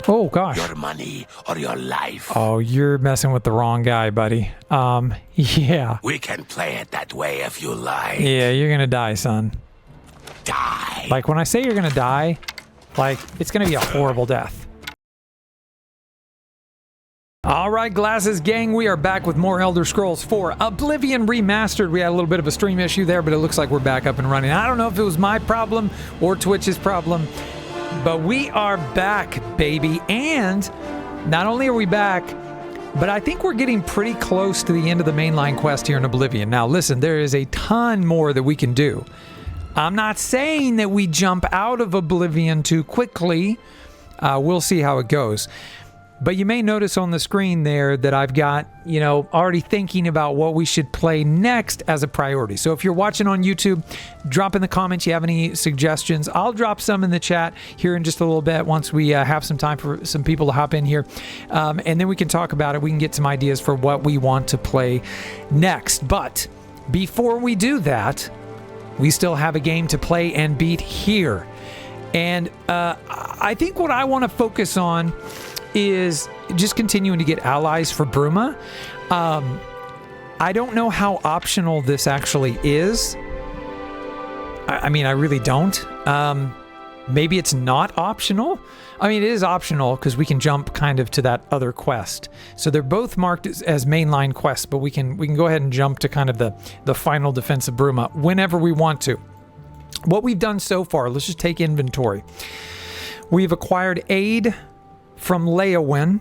Oh, gosh. Your money or your life. Oh, you're messing with the wrong guy, buddy. Yeah. We can play it that way if you like. Yeah, you're gonna die, son. Die. Like, when I say you're gonna die, like, it's gonna be a horrible death. Alright, Glasses Gang, we are back with more Elder Scrolls 4 Oblivion Remastered. We had a little bit of a stream issue there, but it looks like we're back up and running. I don't know if it was my problem or Twitch's problem, but we are back, baby. And not only are we back, but I think we're getting pretty close to the end of the mainline quest here in Oblivion. Now, listen, there is a ton more that we can do. I'm not saying that we jump out of Oblivion too quickly. We'll see how it goes. But you may notice on the screen there that I've got, you know, already thinking about what we should play next as a priority. So if you're watching on YouTube, drop in the comments you have any suggestions. I'll drop some in the chat here in just a little bit once we have some time for some people to hop in here. And then we can talk about it. We can get some ideas for what we want to play next. But before we do that, we still have a game to play and beat here. And I think what I want to focus on is just continuing to get allies for Bruma. I don't know how optional this actually is. I mean, I really don't. Maybe it's not optional. I mean, it is optional because we can jump kind of to that other quest. So they're both marked as mainline quests, but we can go ahead and jump to kind of the final defense of Bruma whenever we want to. What we've done so far, let's just take inventory. We've acquired aid from Leowyn,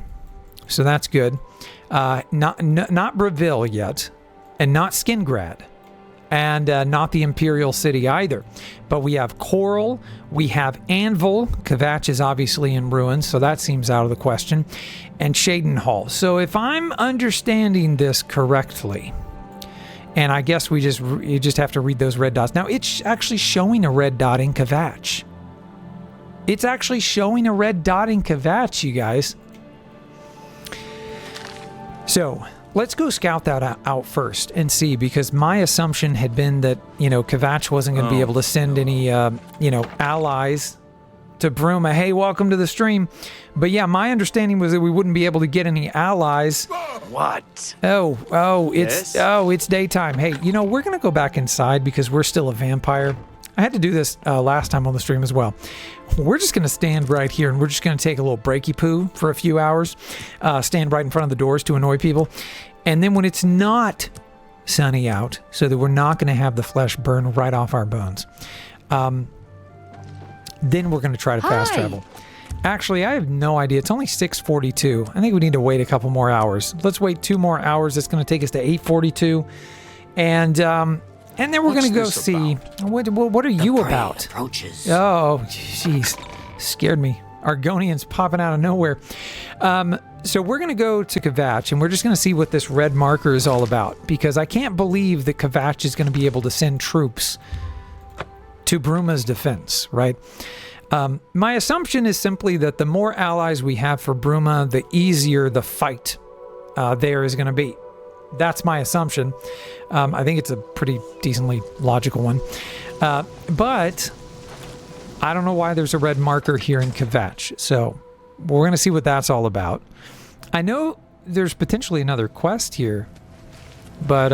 so that's good. Not Breville yet, and not Skingrad, and not the Imperial City either. But we have Coral, we have Anvil. Kvatch is obviously in ruins, so that seems out of the question, and Shadenhall. So if I'm understanding this correctly, and I guess you just have to read those red dots. Now it's actually showing a red dot in Kvatch. It's actually showing a red dot in Kvatch, you guys. So let's go scout that out first and see, because my assumption had been that, you know, Kvatch wasn't going to be able to send any, you know, allies to Bruma. Hey, welcome to the stream. But yeah, my understanding was that we wouldn't be able to get any allies. What? It's daytime. Hey, you know, we're going to go back inside because we're still a vampire. I had to do this last time on the stream as well. We're just going to stand right here and we're just going to take a little breaky poo for a few hours. Stand right in front of the doors to annoy people. And then when it's not sunny out, so that we're not going to have the flesh burn right off our bones, then we're going to try to fast travel. Actually, I have no idea. It's only 6:42. I think we need to wait a couple more hours. Let's wait 2 more hours. It's going to take us to 8:42. And then we're going to go see... What are you about? Approaches. Oh, jeez. Scared me. Argonians popping out of nowhere. So we're going to go to Kvatch, and we're just going to see what this red marker is all about. Because I can't believe that Kvatch is going to be able to send troops to Bruma's defense, right? My assumption is simply that the more allies we have for Bruma, the easier the fight there is going to be. That's my assumption. I think it's a pretty decently logical one. But I don't know why there's a red marker here in Kvatch. So we're going to see what that's all about. I know there's potentially another quest here. But,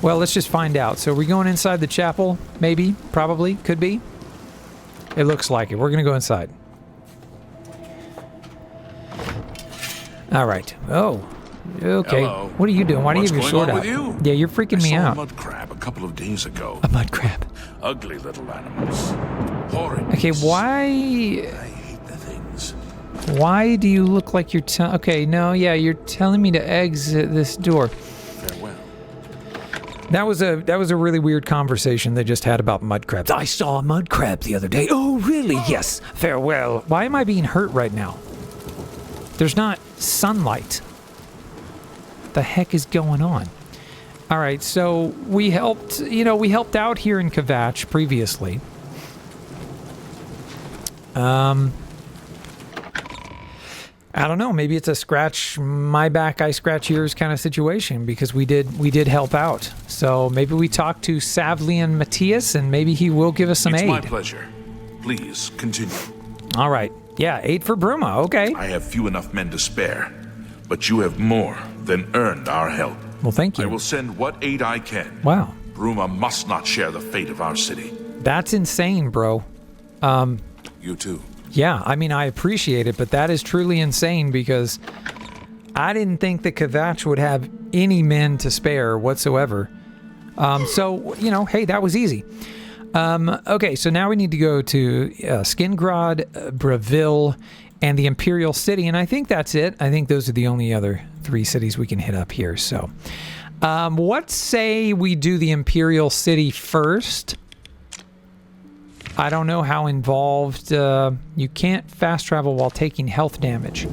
well, let's just find out. So are we going inside the chapel? Maybe? Probably? Could be? It looks like it. We're going to go inside. All right. Oh. Okay. Hello. What are you doing? Why do you have your sword out? What's going on with Yeah, you're freaking me I saw out. a mud crab a couple of days ago. A mud crab. Ugly little animals. Horrid. Okay, why... I hate the things. Why do you look like you're okay, no, yeah, you're telling me to exit this door. Farewell. That was a really weird conversation they just had about mud crabs. I saw a mud crab the other day. Oh, really? Yes. Farewell. Why am I being hurt right now? There's not sunlight. What the heck is going on? All right, so we helped out here in Kvatch previously. I don't know, maybe it's a scratch my back, I scratch yours kind of situation, because we did help out. So maybe we talk to Savlian Matthias and maybe he will give us some aid. It's my pleasure. Please continue. All right. Yeah, 8 for Bruma. Okay. I have few enough men to spare, but you have more than earned our help. Well, thank I you. will send what aid I can. Wow. Bruma must not share the fate of our city. That's insane, bro. You too. Yeah, I mean, I appreciate it, but that is truly insane because I didn't think that Kvatch would have any men to spare whatsoever. So, you know, hey, that was easy. Okay, so now we need to go to Skingrad, Breville, and the Imperial City, and I think that's it. I think those are the only other 3 cities we can hit up here. So, what say we do the Imperial City first? I don't know how involved. You can't fast travel while taking health damage.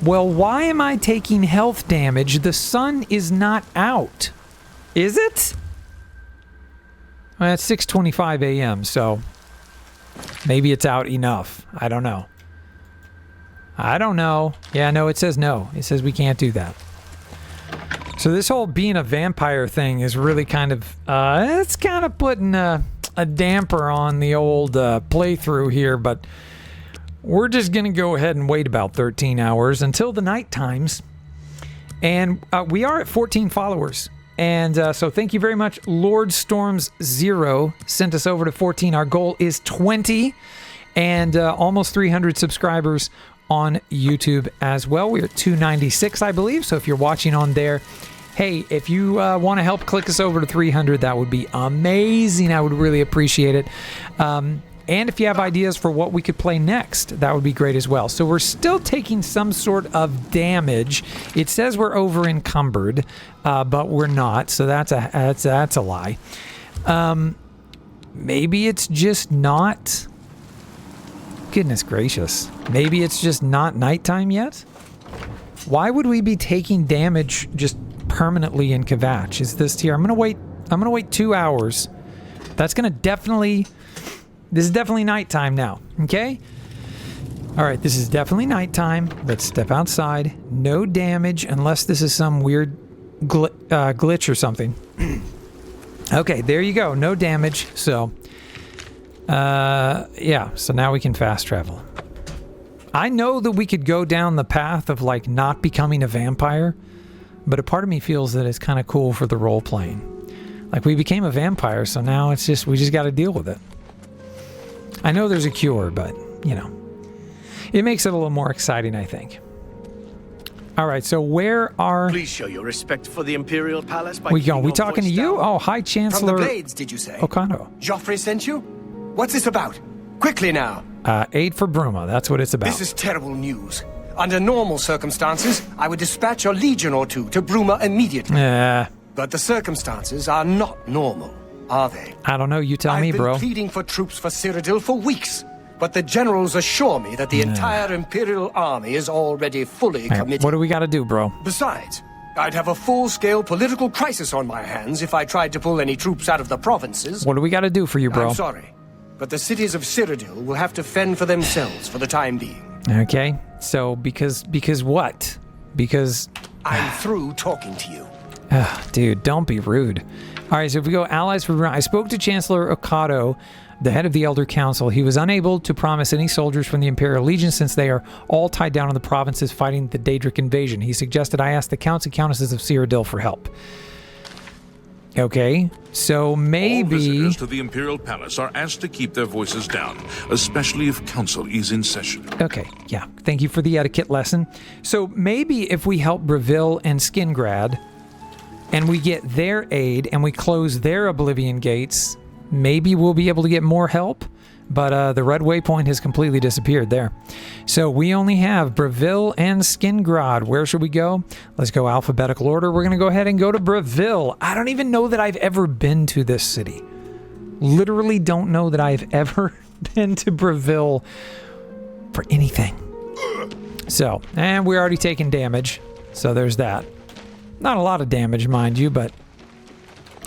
Well, why am I taking health damage? The sun is not out. Is it? Well, it's 6:25 a.m., so maybe it's out enough. I don't know. I don't know. Yeah, no, it says no. It says we can't do that. So this whole being a vampire thing is really kind of, it's kind of putting a damper on the old playthrough here, but we're just going to go ahead and wait about 13 hours until the night times. And we are at 14 followers. And so thank you very much. Lord Storms 0 sent us over to 14. Our goal is 20 and almost 300 subscribers on YouTube as well. We're at 296, I believe. So if you're watching on there, hey, if you want to help click us over to 300, that would be amazing. I would really appreciate it. And if you have ideas for what we could play next, that would be great as well. So we're still taking some sort of damage. It says we're over encumbered, but we're not. So that's a lie. Maybe it's just not. Goodness gracious. Maybe it's just not nighttime yet. Why would we be taking damage just permanently in Kvatch? Is this here? I'm gonna wait 2 hours. That's gonna definitely. This is definitely nighttime now, okay? All right, this is definitely nighttime. Let's step outside. No damage unless this is some weird glitch or something. Okay, there you go. No damage. So, yeah. So now we can fast travel. I know that we could go down the path of, like, not becoming a vampire, but a part of me feels that it's kind of cool for the role-playing. Like, we became a vampire, so now it's just, we just got to deal with it. I know there's a cure, but, you know, it makes it a little more exciting, I think. All right, so where are... Please show your respect for the Imperial Palace by we keeping your talking to voice you? down. Oh, hi, Chancellor... From the Blades, did you say? Okano. Joffrey sent you? What's this about? Quickly now. 8 for Bruma, that's what it's about. This is terrible news. Under normal circumstances, I would dispatch a legion or two to Bruma immediately. But the circumstances are not normal, are they? I don't know, you tell me, bro. I've been pleading for troops for Cyrodiil for weeks, but the generals assure me that the entire Imperial army is already fully committed. What do we got to do, bro? Besides, I'd have a full-scale political crisis on my hands if I tried to pull any troops out of the provinces. What do we got to do for you, bro? I'm sorry, but the cities of Cyrodiil will have to fend for themselves for the time being. Okay, so because what? Because... I'm through talking to you. Dude, don't be rude. All right, so if we go allies for... I spoke to Chancellor Okado, the head of the Elder Council. He was unable to promise any soldiers from the Imperial Legion since they are all tied down in the provinces fighting the Daedric invasion. He suggested I ask the counts and countesses of Cyrodiil for help. Okay, so maybe... All visitors to the Imperial Palace are asked to keep their voices down, especially if Council is in session. Okay, yeah. Thank you for the etiquette lesson. So maybe if we help Breville and Skingrad, and we get their aid, and we close their Oblivion Gates, maybe we'll be able to get more help. But the red waypoint has completely disappeared there. So we only have Breville and Skingrad. Where should we go? Let's go alphabetical order. We're going to go ahead and go to Breville. I don't even know that I've ever been to this city. Literally don't know that I've ever been to Breville for anything. So, and we're already taking damage. So there's that. Not a lot of damage, mind you, but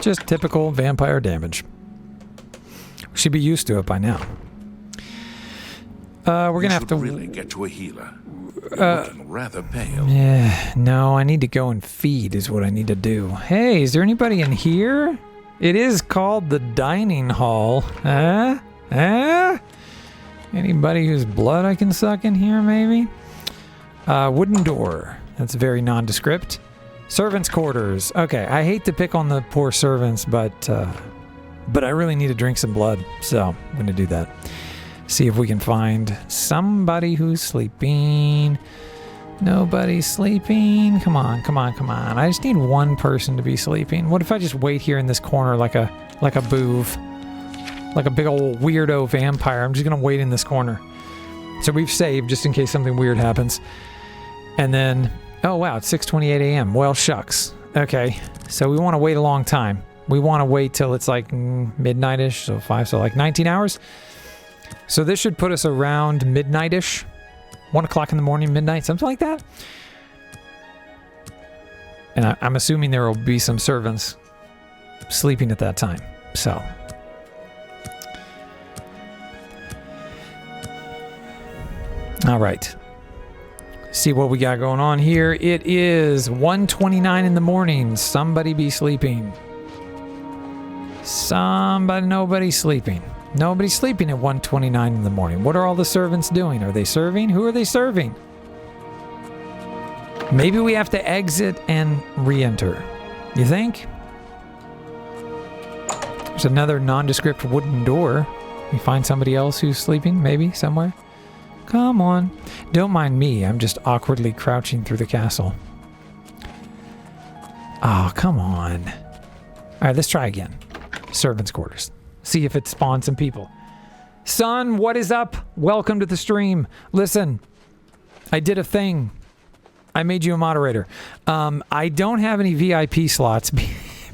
just typical vampire damage. We should be used to it by now. We're gonna have to really get to a healer. You're looking rather pale. Yeah, no, I need to go and feed is what I need to do. Hey, is there anybody in here? It is called the dining hall. Anybody whose blood I can suck in here, maybe? Wooden door. That's very nondescript. Servants' quarters. Okay, I hate to pick on the poor servants, but I really need to drink some blood, so I'm going to do that. See if we can find somebody who's sleeping. Nobody's sleeping. Come on, come on, come on. I just need one person to be sleeping. What if I just wait here in this corner like a booth? Like a big old weirdo vampire. I'm just going to wait in this corner. So we've saved just in case something weird happens. And then, oh wow, it's 6:28 a.m. Well, shucks. Okay, so we want to wait a long time. We want to wait till it's like midnight-ish, so like 19 hours. So this should put us around midnight-ish. 1 o'clock in the morning, midnight, something like that. And I'm assuming there will be some servants sleeping at that time. So. All right. See what we got going on here. It is 1:29 in the morning. Somebody be sleeping. Nobody's sleeping. Nobody's sleeping at 1:29 in the morning. What are all the servants doing? Are they serving? Who are they serving? Maybe we have to exit and re-enter. You think? There's another nondescript wooden door. You find somebody else who's sleeping, maybe, somewhere? Come on. Don't mind me. I'm just awkwardly crouching through the castle. Oh, come on. All right, let's try again. Servants' quarters. See if it spawns some people. Son, what is up? Welcome to the stream. Listen, I did a thing. I made you a moderator. I don't have any VIP slots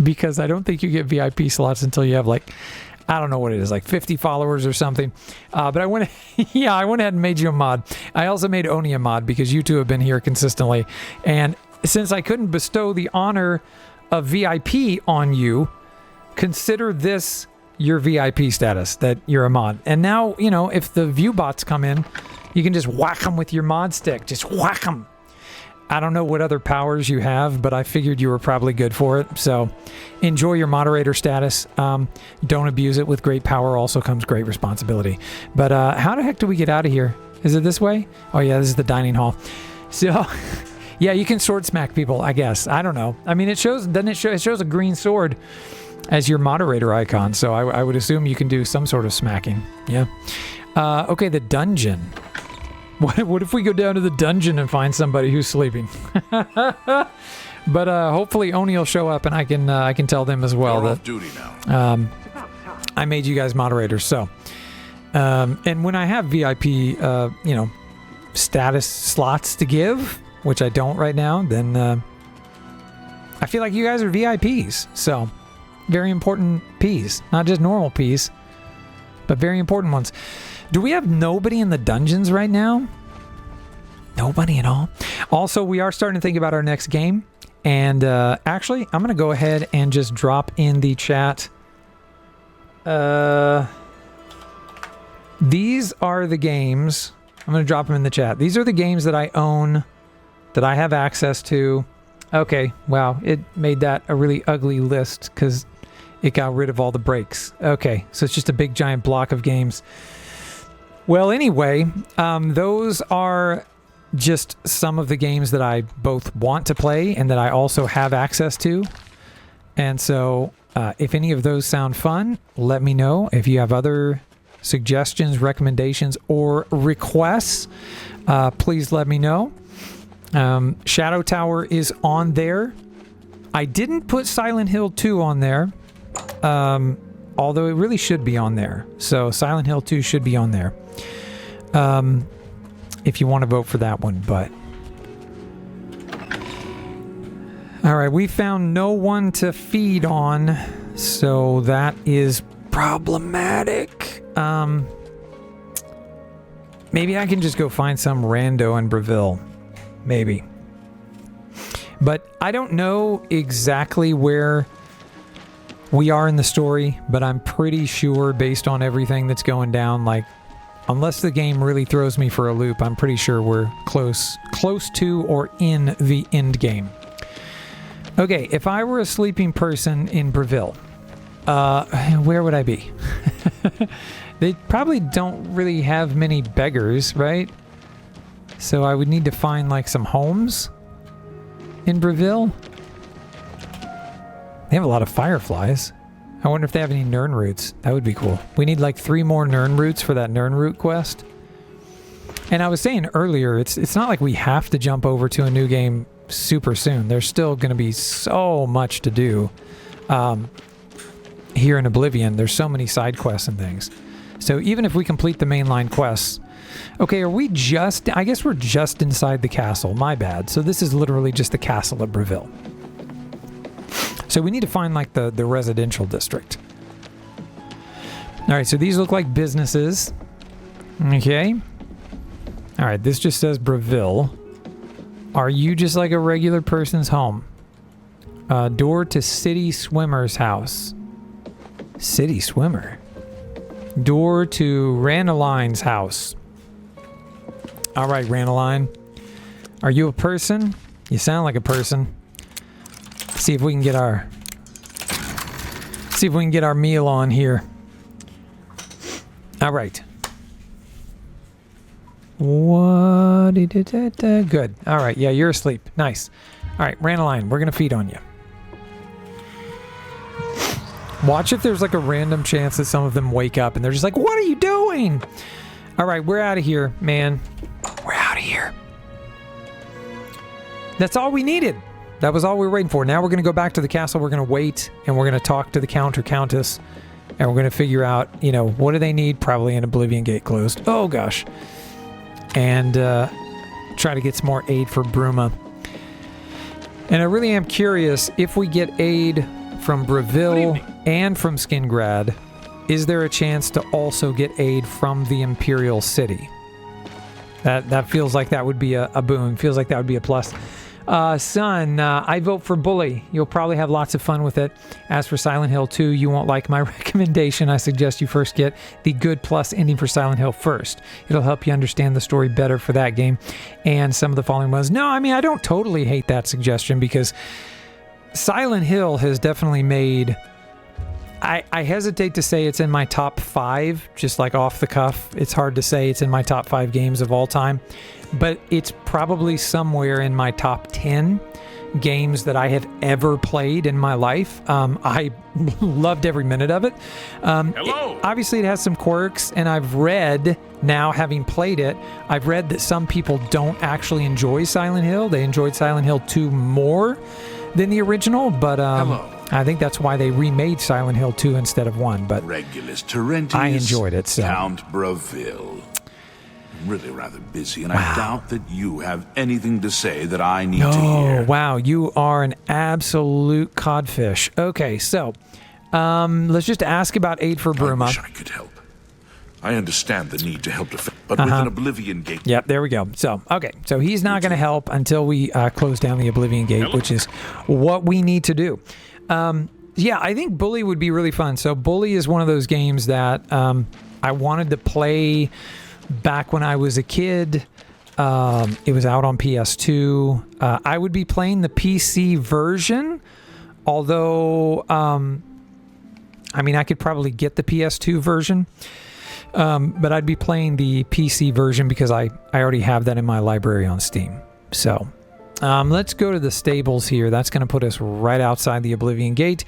because I don't think you get VIP slots until you have like, I don't know what it is, like 50 followers or something. But I went ahead and made you a mod. I also made Oni a mod because you two have been here consistently. And since I couldn't bestow the honor of VIP on you, consider this your VIP status, that you're a mod. And now, you know, if the view bots come in, you can just whack them with your mod stick. Just whack them. I don't know what other powers you have, but I figured you were probably good for it. So enjoy your moderator status. Don't abuse it. With great power also comes great responsibility. But how the heck do we get out of here? Is it this way? Oh yeah, this is the dining hall. So yeah, you can sword smack people, I guess. I don't know. I mean, it shows a green sword as your moderator icon, so I would assume you can do some sort of smacking. Yeah. Okay, the dungeon. What if we go down to the dungeon and find somebody who's sleeping? But hopefully Oni will show up and I can tell them as well that off duty now. I made you guys moderators. So, and when I have VIP, status slots to give, which I don't right now, then I feel like you guys are VIPs. So. Very important Ps. Not just normal Ps, but very important ones. Do we have nobody in the dungeons right now? Nobody at all? Also, we are starting to think about our next game. And actually, I'm going to go ahead and just drop in the chat. These are the games. I'm going to drop them in the chat. These are the games that I own, that I have access to. Okay, wow. It made that a really ugly list because it got rid of all the breaks. Okay, so it's just a big giant block of games. Well, anyway, those are just some of the games that I both want to play and that I also have access to. And so if any of those sound fun, let me know. If you have other suggestions, recommendations, or requests, please let me know. Shadow Tower is on there. I didn't put Silent Hill 2 on there. Although it really should be on there. So Silent Hill 2 should be on there. If you want to vote for that one, but... Alright, we found no one to feed on, so that is problematic. Maybe I can just go find some rando in Breville. Maybe. But I don't know exactly where we are in the story, but I'm pretty sure based on everything that's going down, like, unless the game really throws me for a loop, I'm pretty sure we're close to or in the end game. Okay, if I were a sleeping person in Breville, where would I be? They probably don't really have many beggars, right? So I would need to find like some homes in Breville. They have a lot of fireflies. I wonder if they have any Nern roots. That would be cool. We need like 3 more Nern roots for that Nern root quest. And I was saying earlier, it's not like we have to jump over to a new game super soon. There's still going to be so much to do here in Oblivion. There's so many side quests and things. So even if we complete the mainline quests... Okay, are we just... I guess we're just inside the castle. My bad. So this is literally just the castle of Breville. So we need to find like the residential district. Alright, so these look like businesses. Okay. Alright, this just says Breville. Are you just like a regular person's home? Door to City Swimmer's house. City Swimmer. Door to Randaline's house. Alright, Randaline. Are you a person? You sound like a person. See if we can get our meal on here. All right. What? Good. All right. Yeah, you're asleep. Nice. All right, Randaline, we're gonna feed on you. Watch if there's like a random chance that some of them wake up and they're just like, "What are you doing?" All right, we're out of here, man. We're out of here. That's all we needed. That was all we were waiting for. Now we're going to go back to the castle. We're going to wait, and we're going to talk to the Count or Countess, and we're going to figure out, you know, what do they need? Probably an Oblivion Gate closed. Oh, gosh. And try to get some more aid for Bruma. And I really am curious, if we get aid from Breville and from Skingrad, is there a chance to also get aid from the Imperial City? That feels like that would be a boon. Feels like that would be a plus. Son, I vote for Bully. You'll probably have lots of fun with it. As for Silent Hill 2, you won't like my recommendation. I suggest you first get the good plus ending for Silent Hill first. It'll help you understand the story better for that game and some of the following ones. No, I mean, I don't totally hate that suggestion because Silent Hill has definitely made... I hesitate to say it's in my top 5, just like off the cuff. It's hard to say it's in my top 5 games of all time. But it's probably somewhere in my top 10 games that I have ever played in my life. I loved every minute of it. Obviously, it has some quirks, and I've read, now having played it, I've read that some people don't actually enjoy Silent Hill. They enjoyed Silent Hill 2 more than the original, but I think that's why they remade Silent Hill 2 instead of 1. But Regulus Terentius, I enjoyed it. So. Count Breville. Really rather busy, and I doubt that you have anything to say that I need to hear. Wow, you are an absolute codfish. Okay, so let's just ask about aid for Bruma. I wish I could help. I understand the need to help, but with an Oblivion Gate... Yep, there we go. So, okay, so he's not going to help until we close down the Oblivion Gate, which is what we need to do. Yeah, I think Bully would be really fun. So Bully is one of those games that I wanted to play back when I was a kid. It was out on PS2. I would be playing the PC version, although, I mean, I could probably get the PS2 version, but I'd be playing the PC version because I already have that in my library on Steam. So let's go to the stables here. That's going to put us right outside the Oblivion Gate.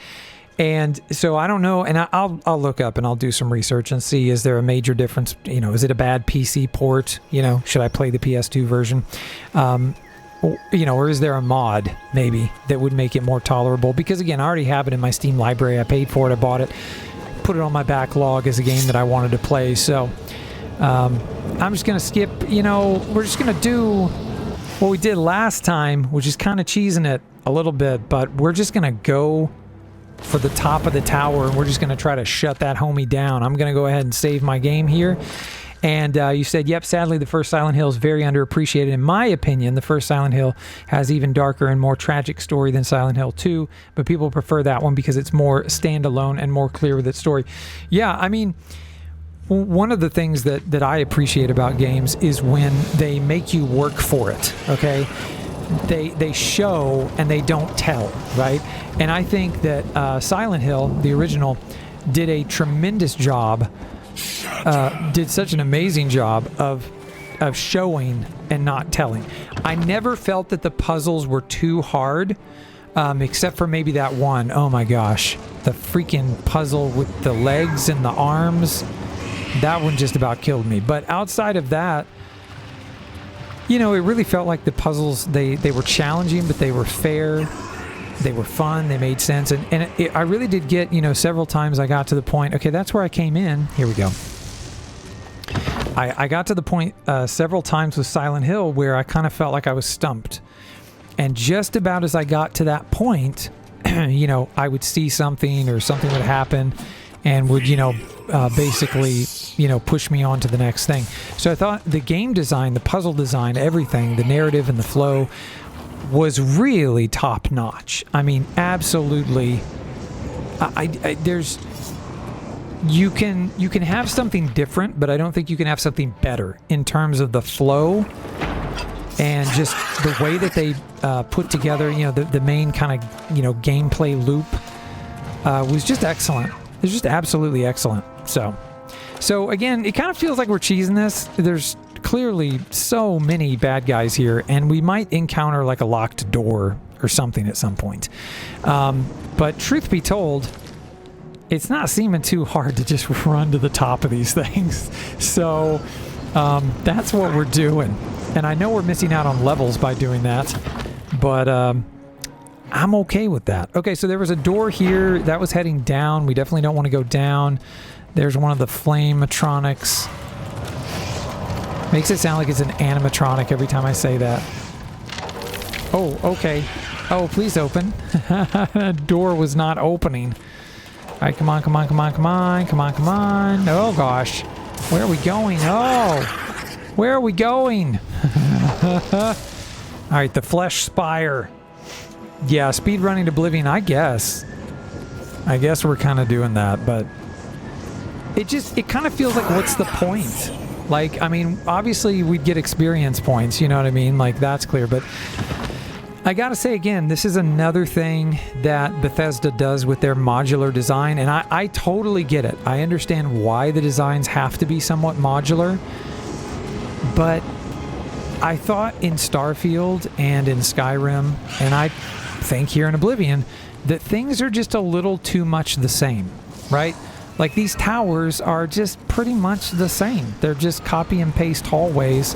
And so I don't know, and I'll look up and I'll do some research and see, is there a major difference? You know, is it a bad PC port? You know, should I play the PS2 version? You know, or is there a mod maybe that would make it more tolerable? Because again, I already have it in my Steam library. I paid for it. I bought it, put it on my backlog as a game that I wanted to play. So I'm just going to skip, you know, we're just going to do what we did last time, which is kind of cheesing it a little bit, but we're just going to go for the top of the tower, and we're just going to try to shut that homie down. I'm going to go ahead and save my game here. And you said, yep, sadly, the first Silent Hill is very underappreciated. In my opinion, the first Silent Hill has even darker and more tragic story than Silent Hill 2, but people prefer that one because it's more standalone and more clear with its story. Yeah, I mean, one of the things that I appreciate about games is when they make you work for it, okay? They show and they don't tell, right? And I think that Silent Hill, the original, did a tremendous job did such an amazing job of showing and not telling. I never felt that the puzzles were too hard, except for maybe that one. Oh my gosh. The freaking puzzle with the legs and the arms. That one just about killed me. But outside of that, you know, it really felt like the puzzles, they were challenging, but they were fair. They were fun. They made sense. And I really did get, you know, several times I got to the point, okay, that's where I came in. Here we go. I got to the point several times with Silent Hill where I kind of felt like I was stumped. And just about as I got to that point, you know, I would see something or something would happen and would, you know, basically, you know, push me on to the next thing. So I thought the game design, the puzzle design, everything, the narrative and the flow was really top notch. I mean, absolutely. There's... You can have something different, but I don't think you can have something better in terms of the flow and just the way that they put together, you know, the main kind of, you know, gameplay loop was just excellent. It was just absolutely excellent. So again, it kind of feels like we're cheesing this. There's clearly so many bad guys here, and we might encounter like a locked door or something at some point. But truth be told, it's not seeming too hard to just run to the top of these things. So that's what we're doing. And I know we're missing out on levels by doing that, but I'm okay with that. Okay, so there was a door here that was heading down. We definitely don't want to go down. There's one of the flame-atronics. Makes it sound like it's an animatronic every time I say that. Oh, okay. Oh, please open. That door was not opening. All right, come on, come on, come on, come on, come on, come on. Oh, gosh. Where are we going? Oh, where are we going? All right, the Flesh Spire. Yeah, speedrunning Oblivion, I guess. I guess we're kind of doing that, but it kind of feels like, what's the point? Like, I mean, obviously we'd get experience points, you know what I mean? Like, that's clear, but I gotta say again, this is another thing that Bethesda does with their modular design, and I totally get it. I understand why the designs have to be somewhat modular, but I thought in Starfield and in Skyrim, and I think here in Oblivion, that things are just a little too much the same, right? Like, these towers are just pretty much the same. They're just copy and paste hallways.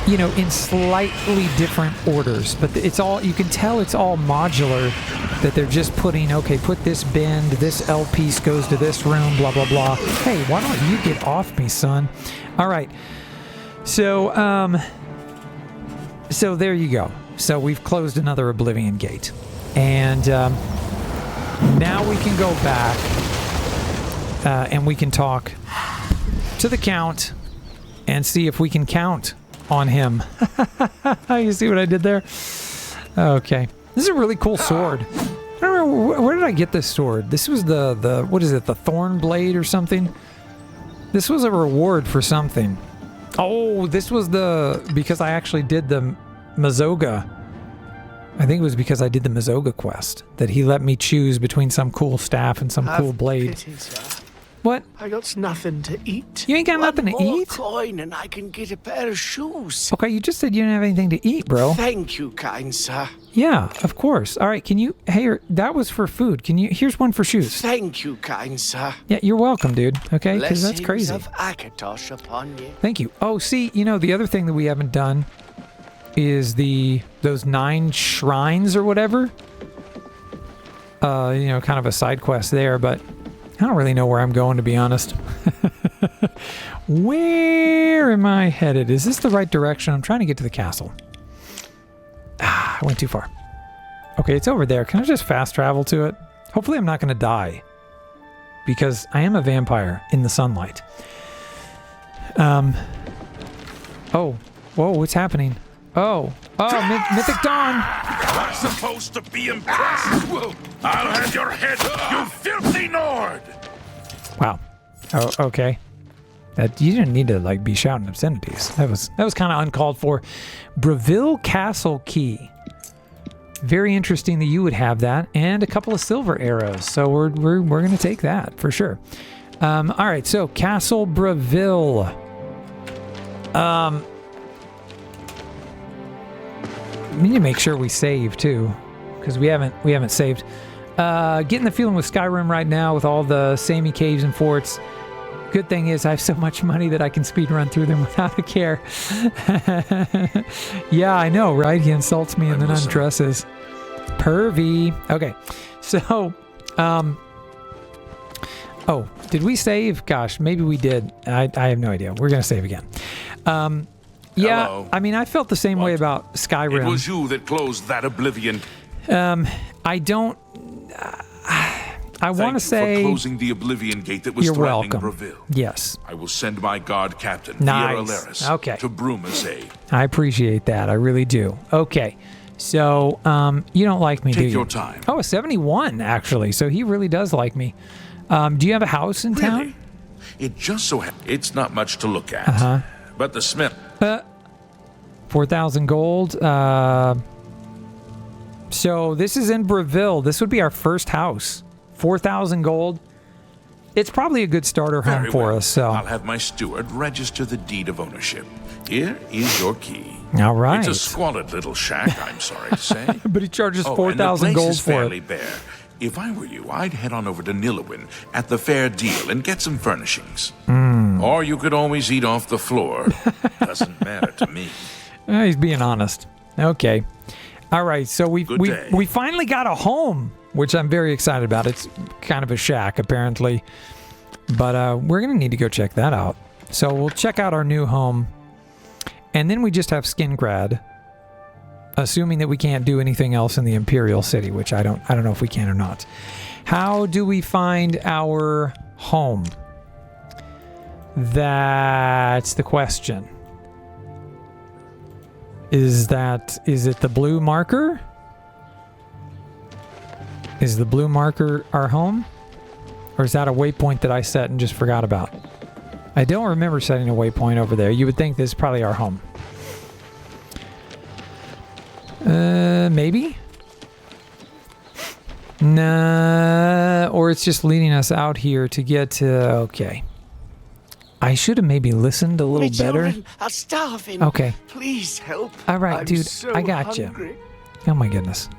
You know, in slightly different orders, but it's all, you can tell it's all modular, that they're just putting, okay, put this bend, this L piece goes to this room, blah, blah, blah. Hey, why don't you get off me, son? All right. So, so there you go. So we've closed another Oblivion Gate. And now we can go back and we can talk to the Count and see if we can count on him. You see what I did there? Okay. This is a really cool sword. I don't remember, where did I get this sword? This was the what is it, the Thorn Blade or something? This was a reward for something. Oh, this was because I actually did the Mazoga. I think it was because I did the Mazoga quest, that he let me choose between some cool staff and some cool blade. Pity, sir. What? I got nothing to eat. You ain't got nothing to eat? Coin and I can get a pair of shoes. Okay, you just said you didn't have anything to eat, bro. Thank you, kind sir. Yeah, of course. All right, can you... Hey, that was for food. Can you... Here's one for shoes. Thank you, kind sir. Yeah, you're welcome, dude. Okay, because that's crazy. Blessings of Akatosh upon you. Thank you. Oh, see, you know, the other thing that we haven't done is those 9 shrines or whatever. You know, kind of a side quest there, but I don't really know where I'm going, to be honest. Where am I headed? Is this the right direction? I'm trying to get to the castle. Ah, I went too far. Okay, it's over there. Can I just fast travel to it? Hopefully I'm not going to die, because I am a vampire in the sunlight. Oh, whoa, what's happening? Oh, Mythic Dawn! I'm supposed to be impressed. I'll have your head, you filthy Nord! Wow. Oh, okay. That you didn't need to like be shouting obscenities. That was kind of uncalled for. Breville Castle Key. very interesting that you would have that, and a couple of silver arrows. So we're going to take that for sure. All right, so Castle Breville. We need to make sure we save too, because we haven't saved. Getting the feeling with Skyrim right now with all the samey caves and forts. Good thing is I have so much money that I can speed run through them without a care. Yeah, I know, right? He insults me and then undresses. Pervy. Okay, so, oh, did we save? Gosh, maybe we did. I have no idea. We're going to save again. Yeah, Hello. I mean, I felt the same way about Skyrim. It was you that closed that Oblivion. I don't... I want to say... Thank you for closing the Oblivion Gate that was You're threatening welcome. Breville. Yes. I will send my guard captain, Nice. Vieraleris, Okay. to Bruma's aid. I appreciate that. I really do. Okay. So, you don't like me, do you? Take your time. Oh, a 71, actually. So he really does like me. Do you have a house in town? Really? It just so it's not much to look at. But the smith... 4,000 gold. So this is in Breville. This would be our first house. 4,000 gold. It's probably a good starter home Very for well. us. So I'll have my steward register the deed of ownership. Here is your key. all right. It's a squalid little shack, I'm sorry to say. But he charges Oh, 4,000 and the place gold is for fairly it. bare. If I were you, I'd head on over to Nilawin at the fair deal and get some furnishings. Or you could always eat off the floor. Doesn't matter to me. He's being honest. Okay. All right. So we day. finally got a home, which I'm very excited about. It's kind of a shack, apparently. But we're going to need to go check that out. So we'll check out our new home. And then we just have Skingrad, assuming that we can't do anything else in the Imperial City, which I don't know if we can or not. How do we find our home? That's the question. Is it the blue marker? Is the blue marker our home? Or is that a waypoint that I set and just forgot about? I don't remember setting a waypoint over there. You would think this is probably our home. Maybe? Nah, or it's just leading us out here to get to... Okay. I should have maybe listened a little My better. children are starving. Okay. Please help. All right, I'm dude, so I got hungry. you. Oh my goodness.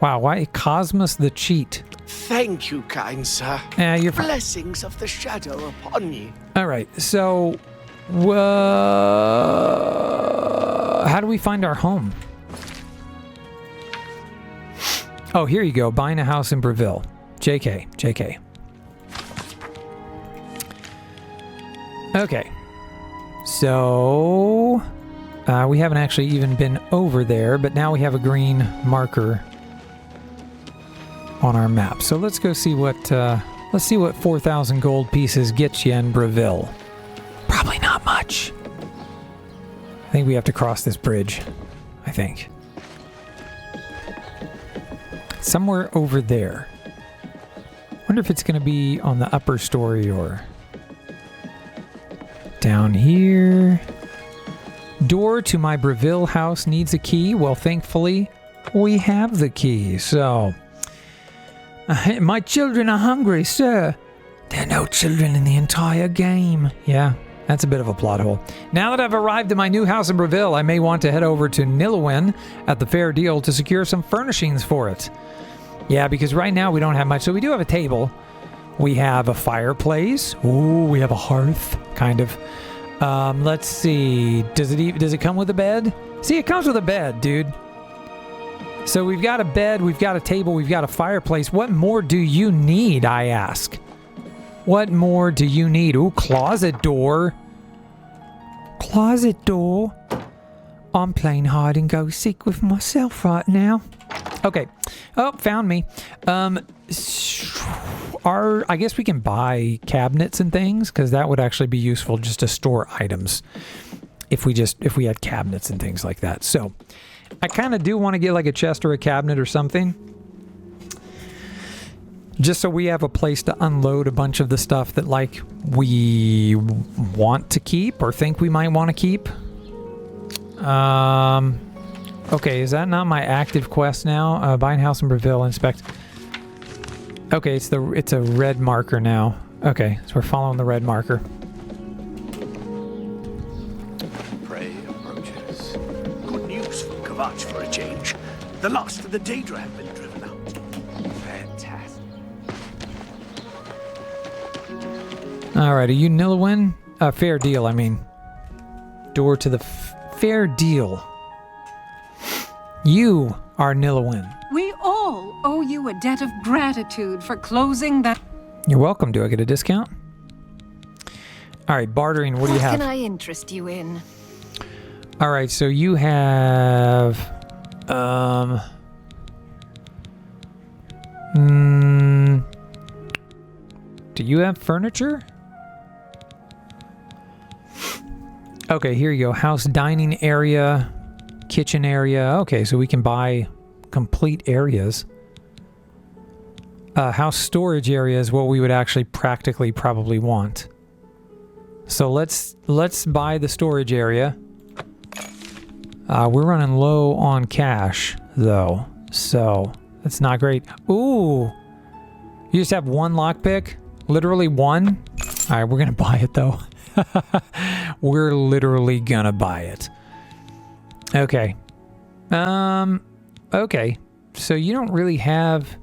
Wow, why Cosmos the cheat? Thank you, kind sir. Yeah, you're fine. Blessings of the shadow upon you. All right, so how do we find our home? Oh, here you go. Buying a house in Breville. JK. Okay. So we haven't actually even been over there, but now we have a green marker on our map. So let's go see what 4,000 gold pieces gets you in Breville. Probably not much. I think we have to cross this bridge. I think. Somewhere over there. Wonder if it's going to be on the upper story or down here. Door to my Breville house needs a key. Well, thankfully, we have the key. So, my children are hungry, sir. There are no children in the entire game. Yeah, that's a bit of a plot hole. Now that I've arrived at my new house in Breville, I may want to head over to Nilawin at the fair deal to secure some furnishings for it. Yeah, because right now we don't have much. So we do have a table. We have a fireplace. Ooh, we have a hearth, kind of. Let's see. Does it come with a bed? See, it comes with a bed, dude. So we've got a bed, we've got a table, we've got a fireplace. What more do you need, I ask? What more do you need? Ooh, closet door. Closet door. I'm playing hide and go seek with myself right now. Okay. Oh, found me. I guess we can buy cabinets and things, because that would actually be useful just to store items if we had cabinets and things like that. So I kind of do want to get like a chest or a cabinet or something, just so we have a place to unload a bunch of the stuff that like we want to keep or think we might want to keep. Okay, is that not my active quest now? Buying house in Breville, inspect. Okay, it's a red marker now. Okay, so we're following the red marker. Prey approaches. Good news from Kavach for a change. The last of the Daedra have been driven out. Fantastic. Alright, are you Nilawin? Fair deal, I mean. Door to the fair deal. You are Nilawin. We all owe you a debt of gratitude for closing that. You're welcome. Do I get a discount? Alright, bartering, what do you have? What can I interest you in? Alright, so you have... do you have furniture? Okay, here you go. House dining area, kitchen area. Okay, so we can buy complete areas. House storage area is what we would actually practically probably want. So let's buy the storage area. We're running low on cash though, so that's not great. Ooh, you just have one lockpick? Literally one? All right, we're gonna buy it though. We're literally gonna buy it. Okay. Okay. So you don't really have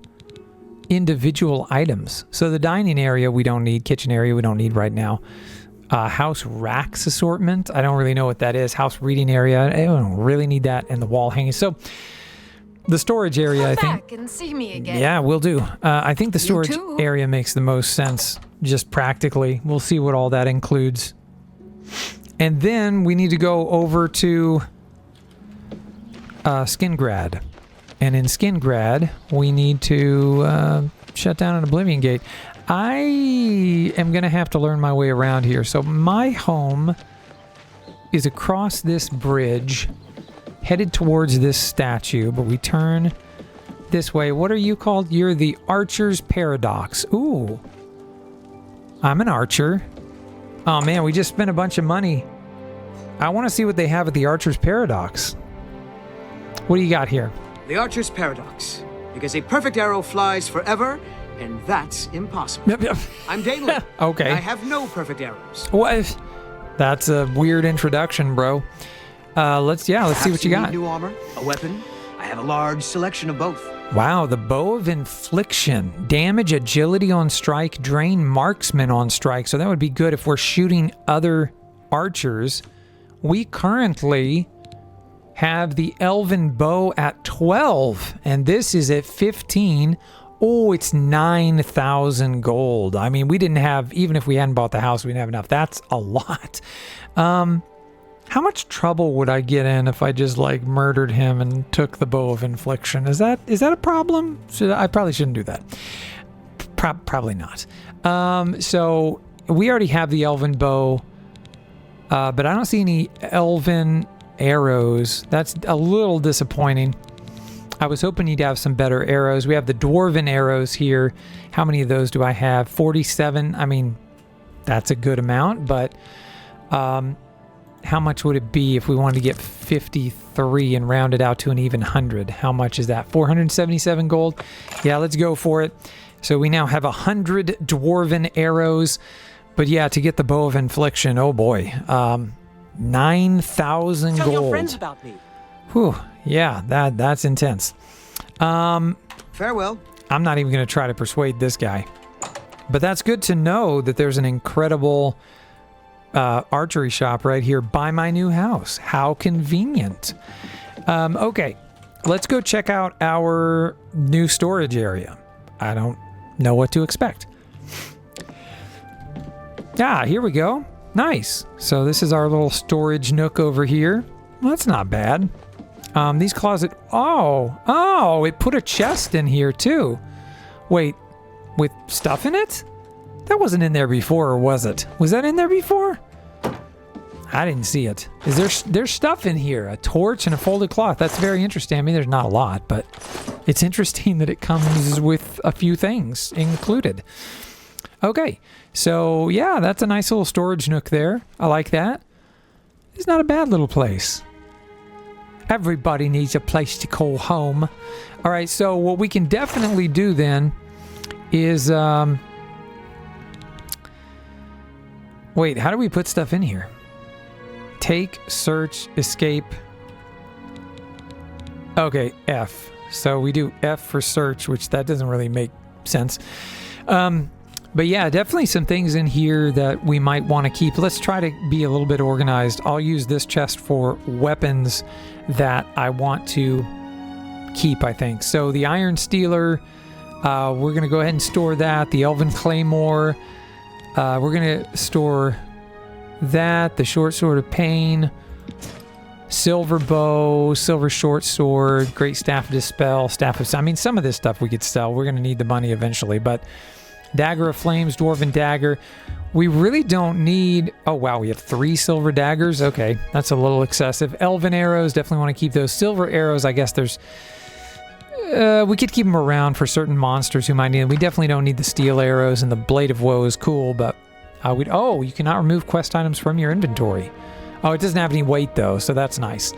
individual items. So the dining area we don't need, kitchen area we don't need right now. House racks assortment, I don't really know what that is. House reading area, I don't really need that, and the wall hanging. So the storage area, I think. Back and see me again. Yeah, we'll do. I think the storage area makes the most sense, just practically. We'll see what all that includes. And then we need to go over to Skingrad. And in Skingrad, we need to shut down an Oblivion Gate. I am going to have to learn my way around here. So my home is across this bridge, headed towards this statue, but we turn this way. What are you called? You're the Archer's Paradox. Ooh. I'm an archer. Oh man, we just spent a bunch of money. I want to see what they have at the Archer's Paradox. What do you got here? The Archer's Paradox. Because a perfect arrow flies forever, and that's impossible. Yep. I'm Daedalus. Okay. I have no perfect arrows. What? That's a weird introduction, bro. Let's see what you got. New armor, a weapon. I have a large selection of both. Wow, the Bow of Infliction. Damage, agility on strike, drain marksman on strike. So that would be good if we're shooting other archers. We currently have the Elven Bow at 12, and this is at 15. Oh, it's 9,000 gold. I mean, we didn't have, even if we hadn't bought the house, we didn't have enough. That's a lot. How much trouble would I get in if I just like murdered him and took the Bow of Infliction? Is that a problem? I probably shouldn't do that. Probably not. So we already have the Elven Bow, but I don't see any Elven arrows. That's a little disappointing. I was hoping you'd have some better arrows. We have the Dwarven arrows here. How many of those do I have? 47. I mean, that's a good amount, but how much would it be if we wanted to get 53 and round it out to an even 100? How much is that? 477 gold? Yeah, let's go for it. So we now have 100 Dwarven arrows. But yeah, to get the Bow of Infliction, oh boy. 9,000 gold. Tell your friends about me. Whew, yeah, that's intense. Farewell. I'm not even going to try to persuade this guy. But that's good to know that there's an incredible archery shop right here by my new house. How convenient. Okay, let's go check out our new storage area. I don't know what to expect. Ah, here we go. Nice. So this is our little storage nook over here. Well, that's not bad. These closet... Oh, it put a chest in here too. Wait, with stuff in it? That wasn't in there before, or was it? Was that in there before? I didn't see it. There's stuff in here. A torch and a folded cloth. That's very interesting. I mean, there's not a lot, but it's interesting that it comes with a few things included. Okay, so yeah, that's a nice little storage nook there. I like that. It's not a bad little place. Everybody needs a place to call home. All right, so what we can definitely do then is... wait, how do we put stuff in here? Take, search, escape. Okay, F. So we do F for search, which that doesn't really make sense. But yeah, definitely some things in here that we might want to keep. Let's try to be a little bit organized. I'll use this chest for weapons that I want to keep, I think. So the Iron Stealer, we're going to go ahead and store that. The Elven Claymore, we're going to store that. The Short Sword of Pain, Silver Bow, Silver Short Sword, Great Staff of Dispel, Staff of... I mean, some of this stuff we could sell. We're going to need the money eventually, but... Dagger of Flames, Dwarven Dagger. We really don't need... Oh, wow, we have 3 silver daggers? Okay, that's a little excessive. Elven arrows, definitely want to keep those. Silver arrows, I guess there's... we could keep them around for certain monsters who might need them. We definitely don't need the steel arrows, and the Blade of Woe is cool, but... we'd... Oh, you cannot remove quest items from your inventory. Oh, it doesn't have any weight, though, so that's nice.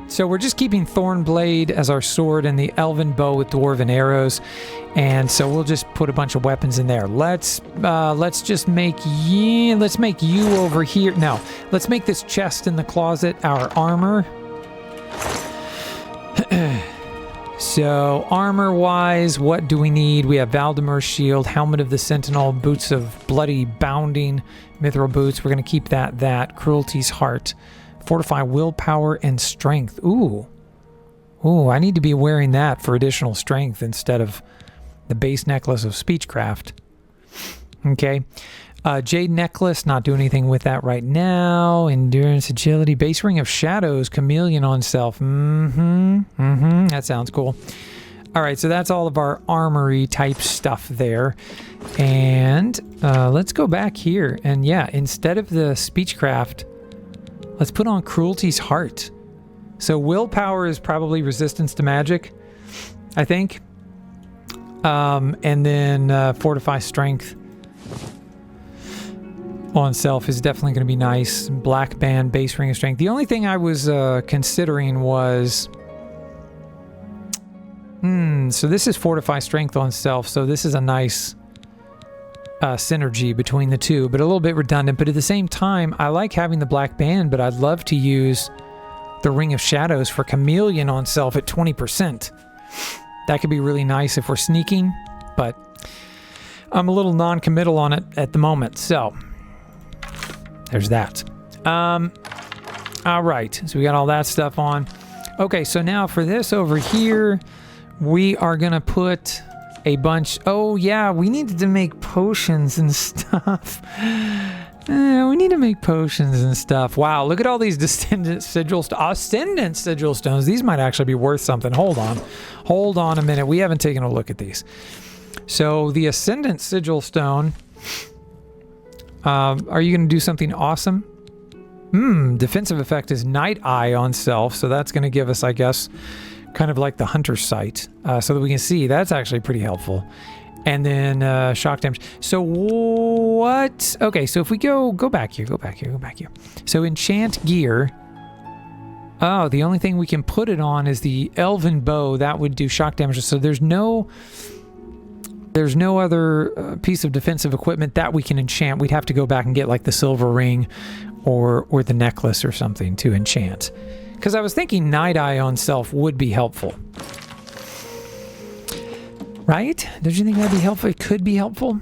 So we're just keeping Thornblade as our sword and the Elven Bow with Dwarven arrows. And so we'll just put a bunch of weapons in there. Let's just make let's make you over here. No, let's make this chest in the closet our armor. So armor-wise, what do we need? We have Valdemar's Shield, Helmet of the Sentinel, Boots of Bloody Bounding, Mithril Boots. We're going to keep that. Cruelty's Heart, Fortify Willpower and Strength. Ooh, I need to be wearing that for additional strength instead of the base necklace of Speechcraft. Okay. Jade Necklace, not doing anything with that right now. Endurance, Agility, Base Ring of Shadows, Chameleon on Self. That sounds cool. All right, so that's all of our armory type stuff there. And let's go back here. And yeah, instead of the Speechcraft, let's put on Cruelty's Heart. So Willpower is probably resistance to magic, I think. And then Fortify Strength on Self is definitely going to be nice. Black Band, Base Ring of Strength. The only thing I was considering was... so this is Fortify Strength on Self, so this is a nice synergy between the two, but a little bit redundant. But at the same time, I like having the Black Band, but I'd love to use the Ring of Shadows for Chameleon on Self at 20%. That could be really nice if we're sneaking, but I'm a little non-committal on it at the moment, so... There's that. All right, so we got all that stuff on. Okay, so now for this over here, we are going to put a bunch... Oh, yeah, we needed to make potions and stuff. We need to make potions and stuff. Wow, look at all these Ascendant Sigil Stones. These might actually be worth something. Hold on a minute. We haven't taken a look at these. So the Ascendant Sigil Stone... are you going to do something awesome? Defensive effect is Night Eye on Self, so that's going to give us, I guess, kind of like the Hunter's Sight, so that we can see. That's actually pretty helpful. And then shock damage. So what? Okay, so if we go back here. So enchant gear. Oh, the only thing we can put it on is the Elven Bow. That would do shock damage. So there's no other piece of defensive equipment that we can enchant. We'd have to go back and get like the silver ring or the necklace or something to enchant. Because I was thinking Night Eye on Self would be helpful. Right? Don't you think that'd be helpful? It could be helpful.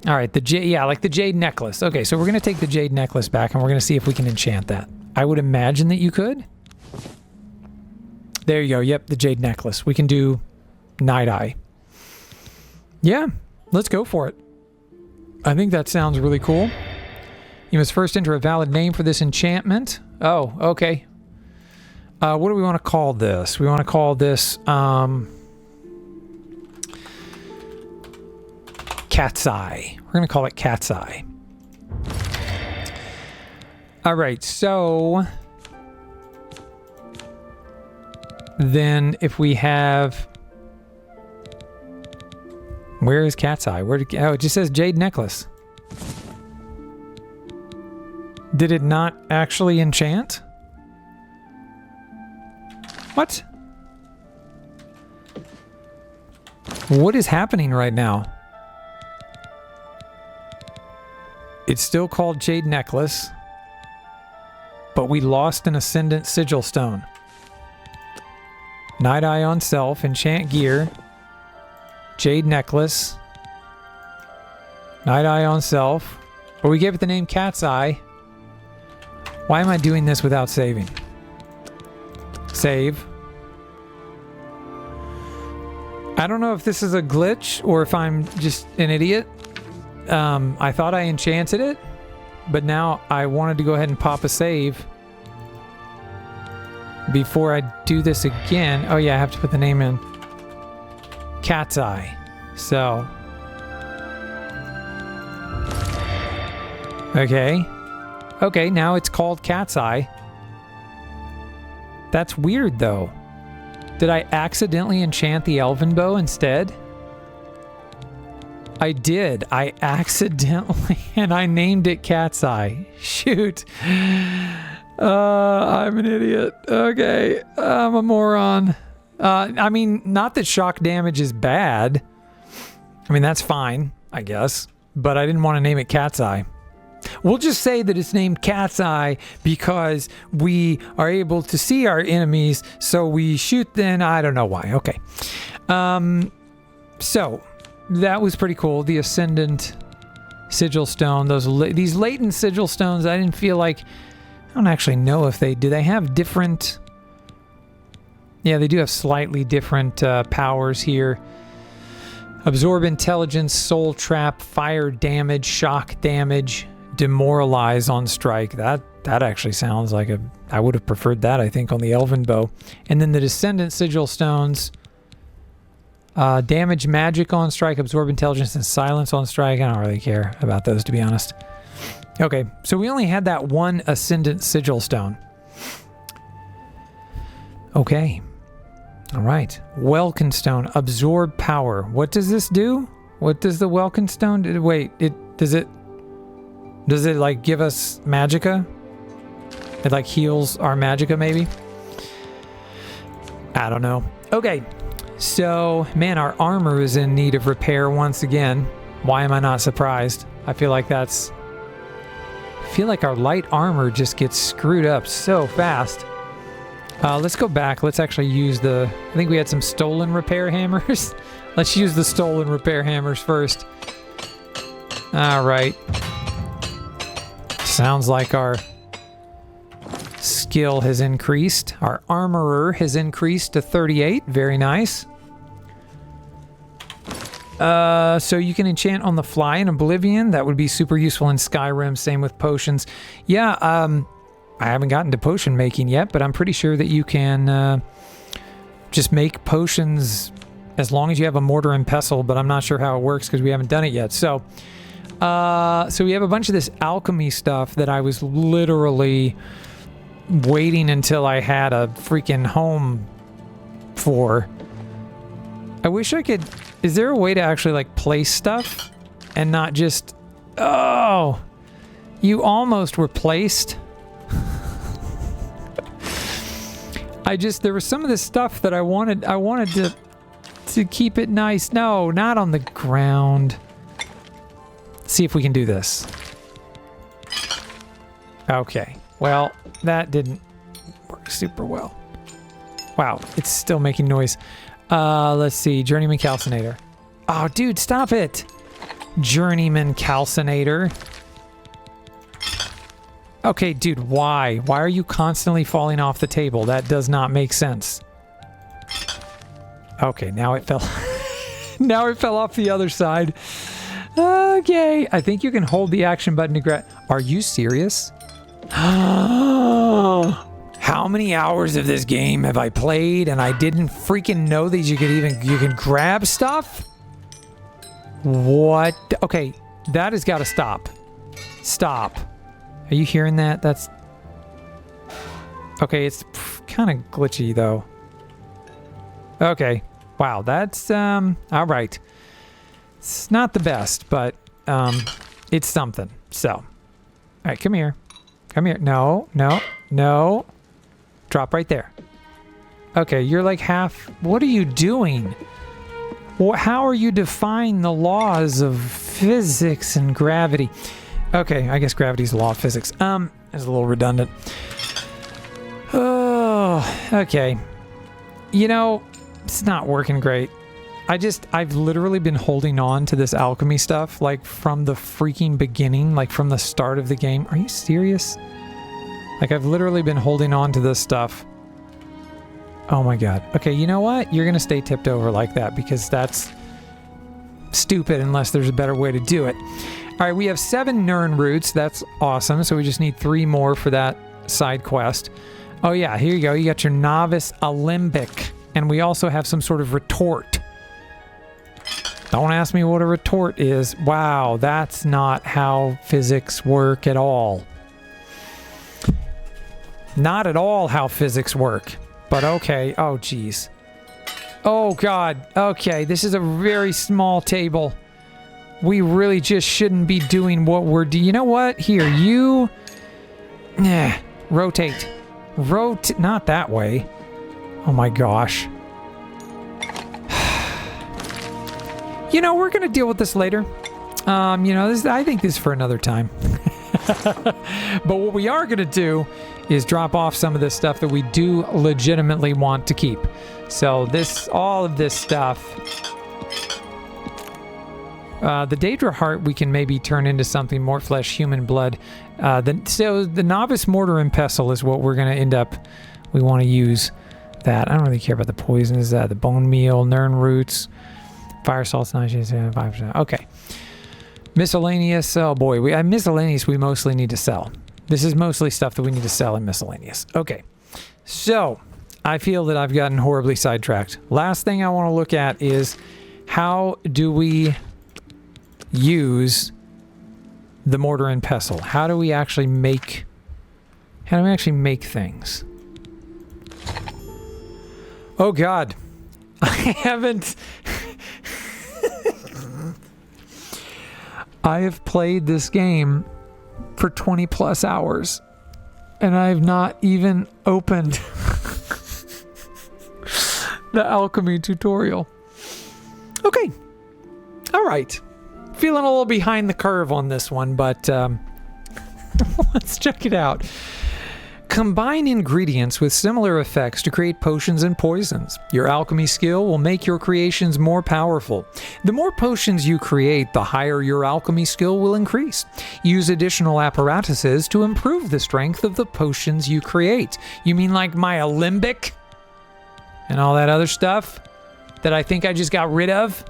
All right, like the Jade Necklace. Okay, so we're going to take the Jade Necklace back and we're going to see if we can enchant that. I would imagine that you could. There you go. Yep, the Jade Necklace. We can do Night Eye. Yeah, let's go for it. I think that sounds really cool. You must first enter a valid name for this enchantment. Oh, okay. What do we want to call this? We want to call this Cat's Eye. We're going to call it Cat's Eye. All right, so then if we have... Where is Cat's Eye? Oh, it just says Jade Necklace. Did it not actually enchant? What? What is happening right now? It's still called Jade Necklace, but we lost an Ascendant Sigil Stone. Night Eye on Self, Enchant Gear, Jade Necklace, Night Eye on Self, but we gave it the name Cat's Eye. Why am I doing this without saving? Save. I don't know if this is a glitch or if I'm just an idiot. I thought I enchanted it, but now I wanted to go ahead and pop a save before I do this again. Oh yeah, I have to put the name in. Cat's Eye. So. Okay. Okay, now it's called Cat's Eye. That's weird though. Did I accidentally enchant the Elven Bow instead? I did. I accidentally, and I named it Cat's Eye. Shoot. I'm an idiot. Okay. I'm a moron. I mean, not that shock damage is bad. I mean, that's fine, I guess. But I didn't want to name it Cat's Eye. We'll just say that it's named Cat's Eye because we are able to see our enemies, so we shoot them. I don't know why. Okay. So that was pretty cool. The Ascendant Sigil Stone. These latent Sigil Stones, I didn't feel like... I don't actually know if do they have different... Yeah, they do have slightly different powers here. Absorb Intelligence, Soul Trap, Fire Damage, Shock Damage, Demoralize on Strike. That actually sounds like I would have preferred that, I think, on the Elven Bow. And then the Descendant Sigil Stones. Damage Magic on Strike, Absorb Intelligence, and Silence on Strike. I don't really care about those, to be honest. Okay, so we only had that one Ascendant Sigil Stone. Okay. All right. Welkin Stone, Absorb Power. What does this do? What does the Welkin Stone do? Wait, does it like give us magicka? It like heals our magicka maybe? I don't know. Okay. So, man, our armor is in need of repair once again. Why am I not surprised? I feel like our light armor just gets screwed up so fast. Let's go back. Let's actually use I think we had some stolen repair hammers. Let's use the stolen repair hammers first. All right. Sounds like our skill has increased. Our armorer has increased to 38. Very nice. So you can enchant on the fly in Oblivion. That would be super useful in Skyrim. Same with potions. Yeah, I haven't gotten to potion making yet, but I'm pretty sure that you can just make potions as long as you have a mortar and pestle, but I'm not sure how it works because we haven't done it yet. So we have a bunch of this alchemy stuff that I was literally waiting until I had a freaking home for. I wish I could... Is there a way to actually, like, place stuff and not just... Oh! You almost replaced... There was some of this stuff that I wanted to keep it nice. No, not on the ground. Let's see if we can do this. Okay. Well, that didn't work super well. Wow, it's still making noise. Let's see. Journeyman Calcinator. Oh, dude, stop it. Journeyman Calcinator. Okay, dude, why? Why are you constantly falling off the table? That does not make sense. Okay, now it fell. Now it fell off the other side. Okay, I think you can hold the action button to grab. Are you serious? How many hours of this game have I played and I didn't freaking know that you can grab stuff? What? Okay, that has got to stop. Stop. Are you hearing that? That's... Okay, it's kind of glitchy, though. Okay. Wow, that's, all right. It's not the best, but, it's something. So. All right, come here. Come here. No, no, no. Drop right there. Okay, you're like half... What are you doing? How are you defying the laws of physics and gravity? Okay, I guess gravity's the law of physics. It's a little redundant. Oh, okay. You know, it's not working great. I've literally been holding on to this alchemy stuff, like, from the freaking beginning, like, from the start of the game. Are you serious? Like, I've literally been holding on to this stuff. Oh my god. Okay, you know what? You're gonna stay tipped over like that, because that's stupid unless there's a better way to do it. Alright, we have 7 Nern roots. That's awesome. So we just need 3 more for that side quest. Oh yeah, here you go. You got your novice alembic. And we also have some sort of retort. Don't ask me what a retort is. Wow, that's not how physics work at all. Not at all how physics work. But okay. Oh, jeez. Oh, God. Okay, this is a very small table. We really just shouldn't be doing what we're doing. You know what? Here, you... rotate. Not that way. Oh, my gosh. You know, we're going to deal with this later. You know, I think this is for another time. But what we are going to do is drop off some of this stuff that we do legitimately want to keep. So all of this stuff, the Daedra heart we can maybe turn into something more flesh, human blood. So the novice mortar and pestle is what we're going to end up. We want to use that. I don't really care about the poisons, the bone meal, Nern roots, fire salts, 5%. Okay. Miscellaneous. Oh boy, miscellaneous we mostly need to sell. This is mostly stuff that we need to sell in miscellaneous. Okay, so I feel that I've gotten horribly sidetracked. Last thing I want to look at is how do we use the mortar and pestle? How do we actually make things? Oh God, I haven't. I have played this game for 20 plus hours and I have not even opened the alchemy tutorial. Okay. All right. Feeling a little behind the curve on this one, but let's check it out. Combine ingredients with similar effects to create potions and poisons. Your alchemy skill will make your creations more powerful. The more potions you create, the higher your alchemy skill will increase. Use additional apparatuses to improve the strength of the potions you create. You mean like my alembic? And all that other stuff that I think I just got rid of?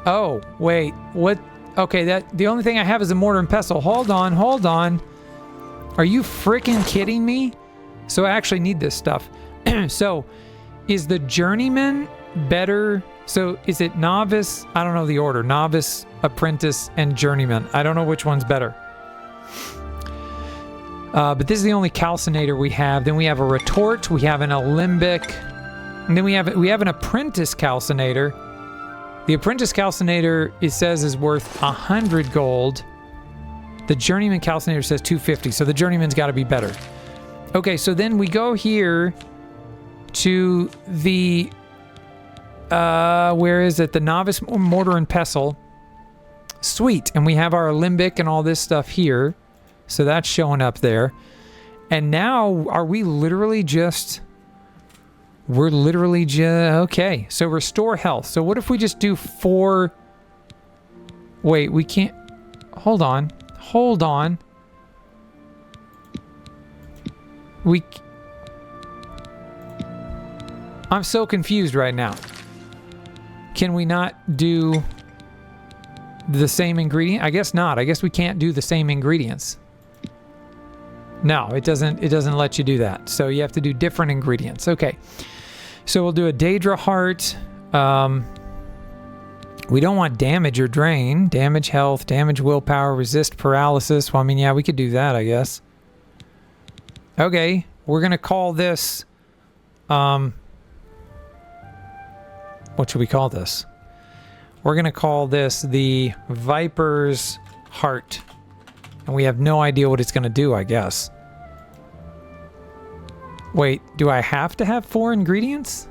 Oh, wait. What? Okay, the only thing I have is a mortar and pestle. Hold on. Are you freaking kidding me? So I actually need this stuff. So, is the journeyman better? So, is it novice? I don't know the order. Novice, apprentice, and journeyman. I don't know which one's better. But this is the only calcinator we have. Then we have a retort. We have an alembic. And then we have an apprentice calcinator. The apprentice calcinator, it says, is worth 100 gold. The journeyman calcinator says 250, so the journeyman's got to be better. Okay, so then we go here to the, where is it? The novice mortar and pestle. Sweet, and we have our alembic and all this stuff here. So that's showing up there. And now, are we literally just... We're literally just... Okay, so restore health. So what if we just do 4... Wait, we can't... Hold on. I'm so confused right now. Can we not do the same ingredient? I guess not. I guess we can't do the same ingredients. No, it doesn't let you do that. So you have to do different ingredients. Okay. So we'll do a Daedra heart. We don't want damage or drain. Damage health, damage willpower, resist paralysis. Well, I mean, yeah, we could do that, I guess. Okay, we're going to call this... what should we call this? We're going to call this the Viper's Heart. And we have no idea what it's going to do, I guess. Wait, do I have to have 4 ingredients?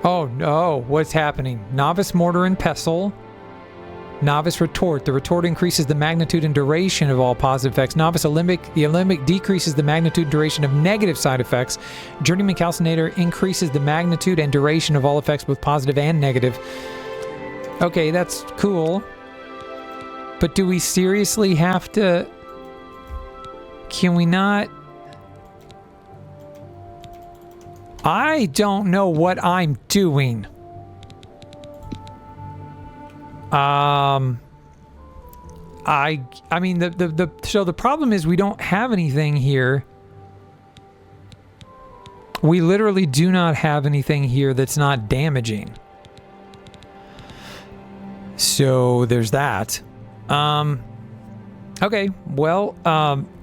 Oh no, what's happening? Novice mortar and pestle. Novice retort. The retort increases the magnitude and duration of all positive effects. Novice alembic. The alembic decreases the magnitude and duration of negative side effects. Journeyman calcinator increases the magnitude and duration of all effects, both positive and negative. Okay, that's cool. But do we seriously have to... Can we not... I don't know what I'm doing. I mean, so the problem is we don't have anything here. We literally do not have anything here that's not damaging. So there's that. Okay, well,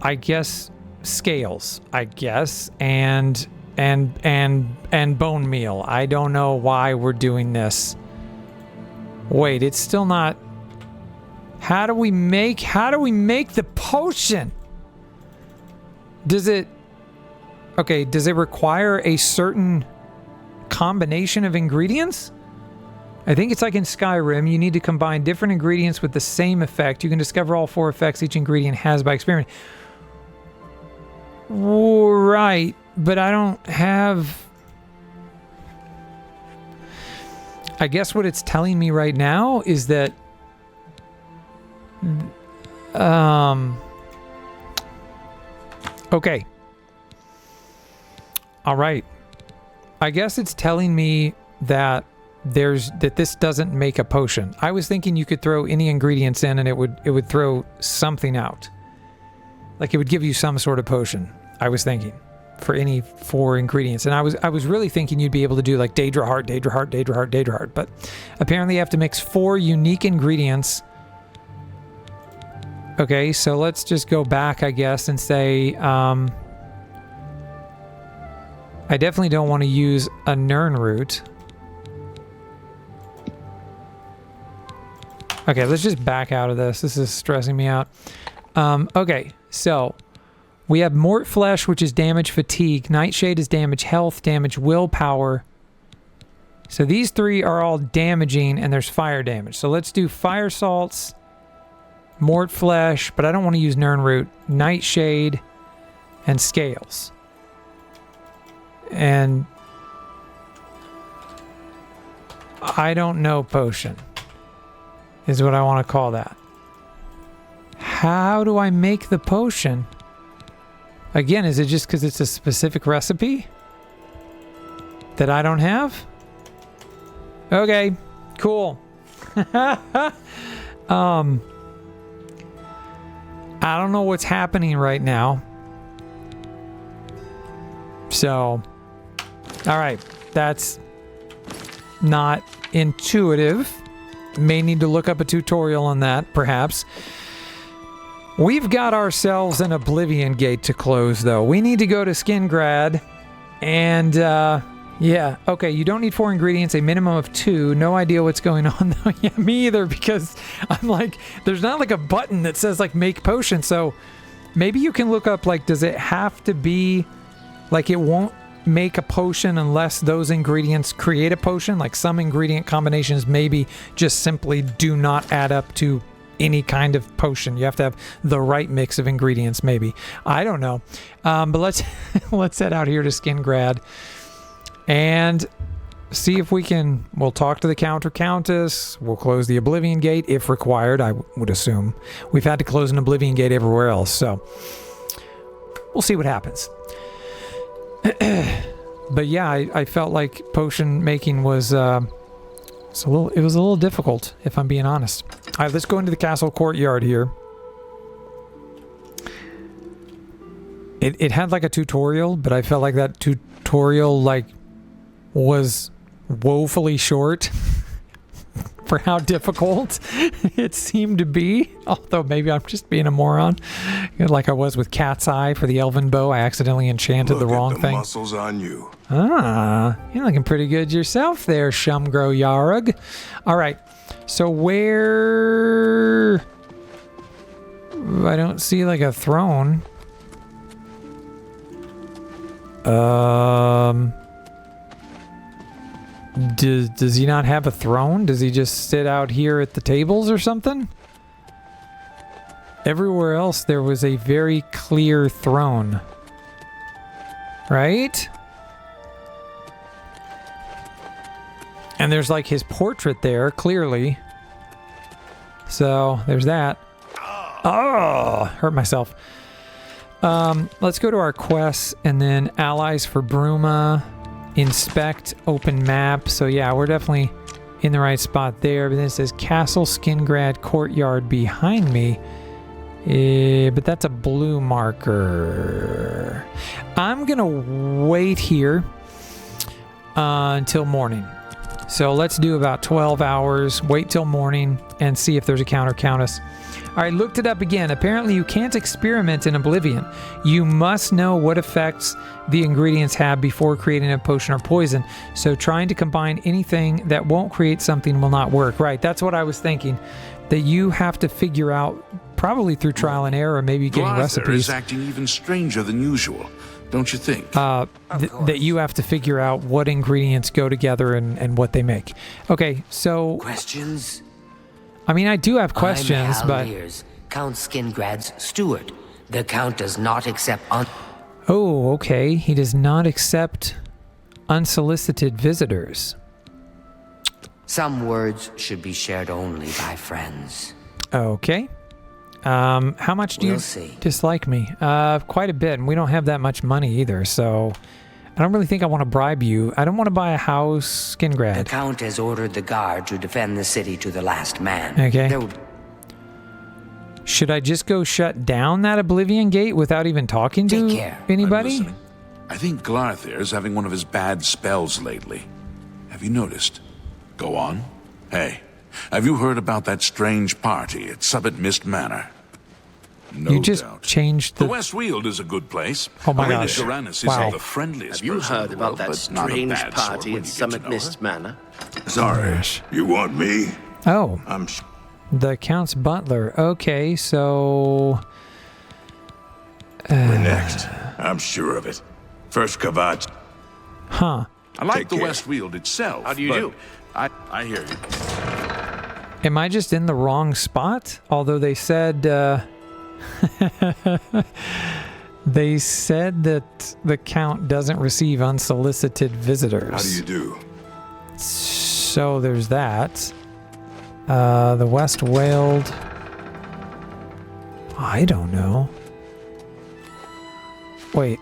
I guess scales, I guess, and bone meal. I don't know why we're doing this. Wait, it's still not... How do we make the potion? Does it... Okay, does it require a certain combination of ingredients? I think it's like in Skyrim, you need to combine different ingredients with the same effect. You can discover all 4 effects each ingredient has by experimenting. Right, but I don't have... I guess what it's telling me right now is that okay. All right. I guess it's telling me that this doesn't make a potion. I was thinking you could throw any ingredients in and it would throw something out. Like it would give you some sort of potion. I was thinking for any 4 ingredients. And I was really thinking you'd be able to do like Daedra Heart, Daedra Heart, Daedra Heart, Daedra Heart. But apparently you have to mix 4 unique ingredients. Okay, so let's just go back, I guess, and say, I definitely don't want to use a Nern root. Okay, let's just back out of this. This is stressing me out. Okay, so we have Mort Flesh, which is damage fatigue. Nightshade is damage health, damage willpower. So these 3 are all damaging, and there's fire damage. So let's do fire salts, Mort Flesh, but I don't want to use Nern root, Nightshade, and scales. And I don't know potion is what I want to call that. How do I make the potion? Again, is it just because it's a specific recipe that I don't have? Okay, cool. I don't know what's happening right now. So, all right, that's not intuitive. May need to look up a tutorial on that, perhaps. We've got ourselves an Oblivion Gate to close, though. We need to go to Skingrad, and, yeah, okay, you don't need 4 ingredients, a minimum of 2. No idea what's going on, though. Yeah, me either, because I'm like, there's not like a button that says, like, make potion, so maybe you can look up, like, does it have to be, like, it won't make a potion unless those ingredients create a potion? Like, some ingredient combinations maybe just simply do not add up to any kind of potion. You have to have the right mix of ingredients, maybe. I don't know. But let's let's head out here to Skingrad and see if we can... We'll talk to the Countess. We'll close the Oblivion Gate if required, I would assume. We've had to close an Oblivion Gate everywhere else, so we'll see what happens. But yeah, I felt like potion making was it was a little difficult, if I'm being honest. All right, let's go into the castle courtyard here. It had like a tutorial, but I felt like that tutorial like was woefully short for how difficult it seemed to be. Although maybe I'm just being a moron. Like I was with Cat's Eye for the Elven Bow. I accidentally enchanted the wrong thing. Muscles on you. Ah, you're looking pretty good yourself there, Shumgro Yarug. All right, so where I don't see like a throne. Does he not have a throne? Does he just sit out here at the tables or something? Everywhere else there was a very clear throne. Right? And there's like his portrait there, clearly. So, there's that. Oh, hurt myself. Let's go to our quests and then allies for Bruma. Inspect, open map. So yeah, we're definitely in the right spot there. But then it says Castle Skingrad Courtyard behind me. But that's a blue marker. I'm gonna wait here until morning. So let's do about 12 hours, wait till morning, and see if there's a counter count us. All right, looked it up again. Apparently you can't experiment in Oblivion. You must know what effects the ingredients have before creating a potion or poison. So trying to combine anything that won't create something will not work. Right, that's what I was thinking. That you have to figure out, probably through trial and error, maybe getting Glarther recipes. is acting even stranger than usual, don't you think? That you have to figure out what ingredients go together and what they make. Okay, so... Questions? I mean, I do have questions, I'm Hal but... Lears, Count Skingrad's steward. The Count does not accept Oh, okay. He does not accept unsolicited visitors. Some words should be shared only by friends. Okay. How much do you dislike me? Quite a bit, and we don't have that much money either, so... I don't really think I want to bribe you. I don't want to buy a house, Skingrad. The Count has ordered the guard to defend the city to the last man. Okay. Should I just go shut down that Oblivion Gate without even talking to anybody? I think Glarther is having one of his bad spells lately. Have you noticed? Go on. Hey, have you heard about that strange party at Summit Mist Manor? No you just doubt. changed the West Weald is a good place. Oh my gosh. Is wow. the friendliest. Have you heard about that strange party at Summit Mist Manor? Sorry, you want me? Oh, the Count's butler. Okay, so we're next. I'm sure of it. First Kvatch. Huh. I like the West Weald itself. How do you do? I hear you. Am I just in the wrong spot? Although they said they said that the Count doesn't receive unsolicited visitors. How do you do? So there's that. The West Weald. I don't know. Wait.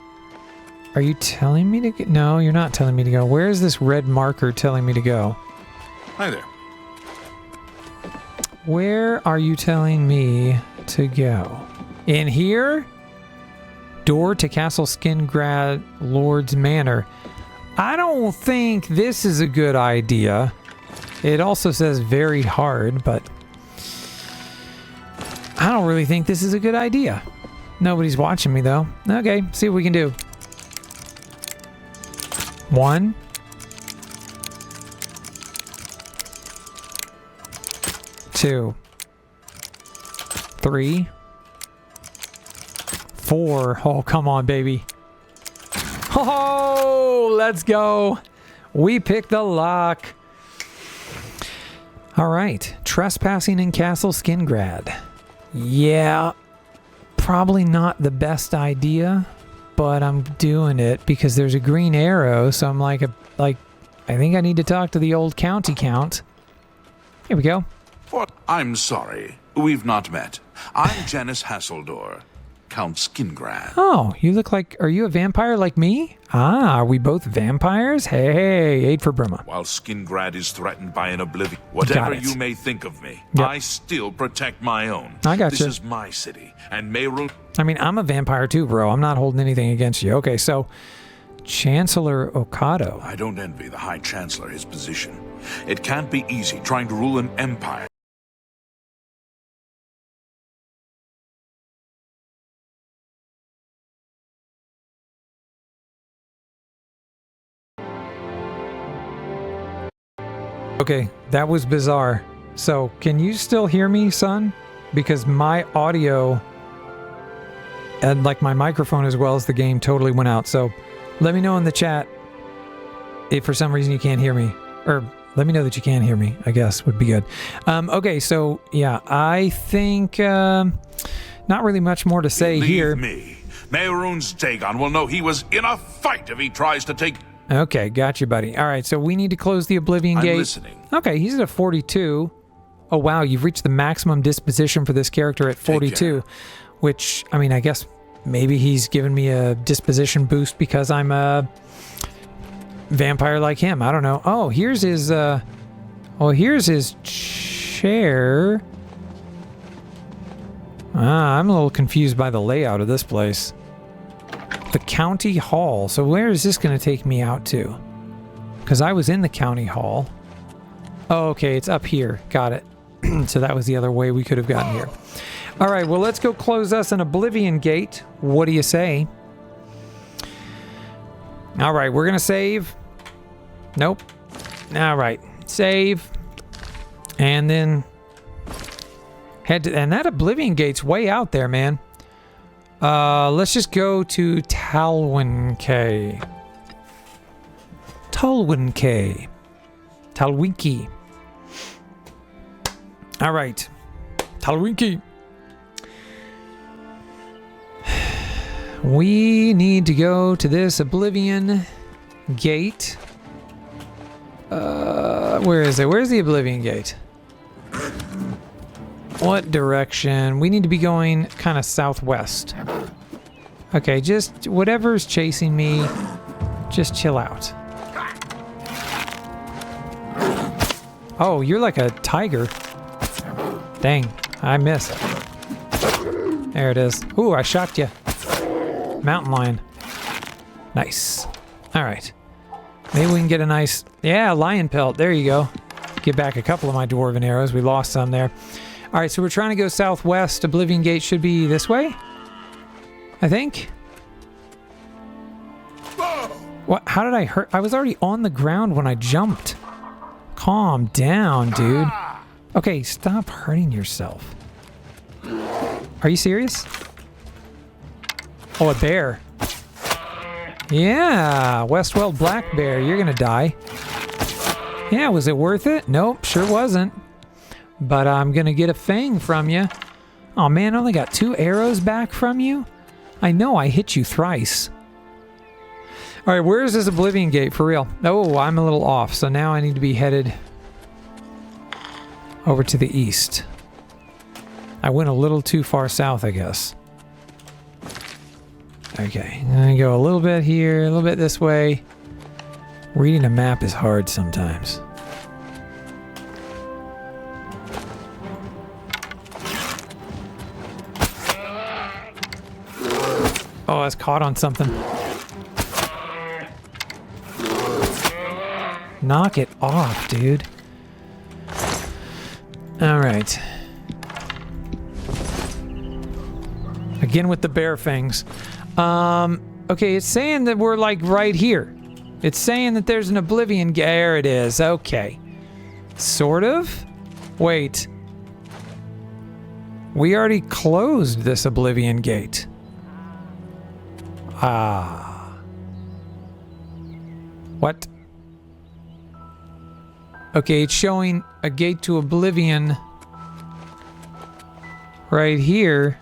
Are you telling me to go? No, you're not telling me to go. Where is this red marker telling me to go? Hi there. Where are you telling me to go? In here? Door to Castle Skingrad Lord's Manor. I don't think this is a good idea. It also says very hard, but I don't really think this is a good idea. Nobody's watching me though. Okay, see what we can do. 1. 2. 3. 4. Oh, come on, baby. Oh, let's go. We picked the lock. All right. Trespassing in Castle Skingrad. Yeah. Probably not the best idea, but I'm doing it because there's a green arrow, so I'm like, I think I need to talk to the old county count. Here we go. What? I'm sorry. We've not met. I'm Janice Hasseldor, Count Skingrad. Oh, you look like... Are you a vampire like me? Ah, are we both vampires? Hey, 8 for Bruma. While Skingrad is threatened by an oblivion, whatever you may think of me, I still protect my own. I got This you. is my city, and may rule... I mean, I'm a vampire too, bro. I'm not holding anything against you. Okay, so... Chancellor Okado. I don't envy the High Chancellor his position. It can't be easy trying to rule an empire. Okay, that was bizarre. So, can you still hear me, son? Because my audio And like my microphone as well as the game totally went out. So let me know in the chat if for some reason you can't hear me. Or let me know that you can hear me, I guess would be good. Okay, so yeah, I think not really much more to say here. Me. Mehrunes Dagon will know he was in a fight if he tries to take... Okay, got you, buddy. All right, so we need to close the Oblivion Gate. I'm listening. Okay, he's at a 42. Oh, wow, you've reached the maximum disposition for this character at 42. Which, I mean, I guess maybe he's given me a disposition boost because I'm a vampire like him. I don't know. Oh, here's his, here's his chair. I'm a little confused by the layout of this place. The county hall. So where is this going to take me out to? Because I was in the county hall. Oh, okay, it's up here. Got it. So that was the other way we could have gotten here. All right, well, let's go close us an Oblivion Gate. What do you say? All right, we're going to save. Nope. All right, save. And then head to... And that Oblivion Gate's way out there, man. Let's just go to Talwinke. Talwinke. All right. Talwinke. We need to go to this Oblivion Gate. Where is it? Where's the Oblivion Gate? What direction? We need to be going kind of southwest. Okay, just whatever's chasing me, just chill out. Oh, you're like a tiger. Dang, I missed. There it is. Ooh, I shocked you. Mountain lion. Nice. All right. Maybe we can get a nice... Yeah, lion pelt. There you go. Get back a couple of my dwarven arrows. We lost some there. All right, so we're trying to go southwest. Oblivion Gate should be this way, I think. What? How did I hurt? I was already on the ground when I jumped. Calm down, dude. Okay, stop hurting yourself. Are you serious? Oh, a bear. Yeah, Westwell Black Bear. You're gonna die. Yeah, was it worth it? Nope, sure wasn't. But I'm gonna get a fang from you. Oh man, I only got 2 arrows back from you? I know I hit you thrice. Alright, where is this Oblivion Gate for real? Oh, I'm a little off, so now I need to be headed over to the east. I went a little too far south, I guess. Okay, I'm gonna go a little bit here, a little bit this way. Reading a map is hard sometimes. Oh, I was caught on something. Knock it off, dude. All right. Again with the bear fangs. Okay, it's saying that we're like right here. It's saying that there's an Oblivion Gate. There it is. Okay. Sort of? Wait. We already closed this Oblivion Gate. Ah. What? Okay, it's showing a gate to Oblivion right here.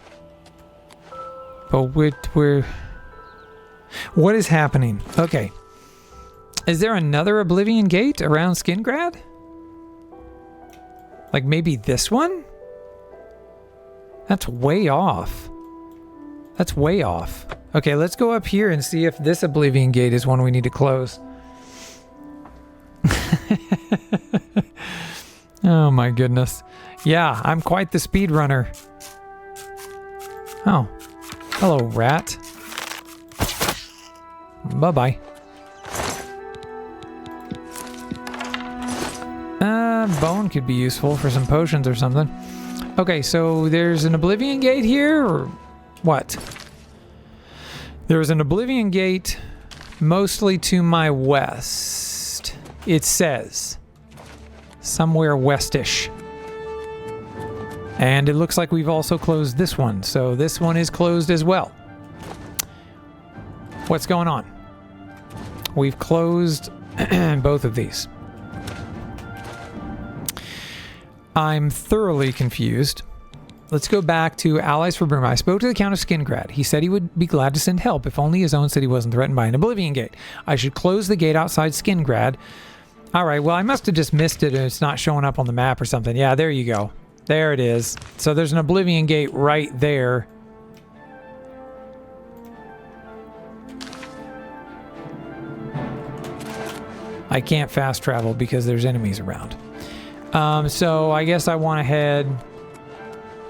But we're... What is happening? Okay. Is there another Oblivion Gate around Skingrad? Like maybe this one? That's way off. That's way off. Okay, let's go up here and see if this Oblivion Gate is one we need to close. Oh my goodness. Yeah, I'm quite the speedrunner. Oh. Hello, rat. Bye-bye. Bone could be useful for some potions or something. Okay, so there's an Oblivion Gate here, or what? There's an Oblivion Gate mostly to my west. It says. Somewhere westish. And it looks like we've also closed this one, so this one is closed as well. What's going on? We've closed both of these. I'm thoroughly confused. Let's go back to Allies for Bruma. I spoke to the Count of Skingrad. He said he would be glad to send help if only his own city wasn't threatened by an Oblivion Gate. I should close the gate outside Skingrad. Alright, well I must have just missed it and it's not showing up on the map or something. Yeah, there you go. There it is. So there's an Oblivion Gate right there. I can't fast travel because there's enemies around. So I guess I want to head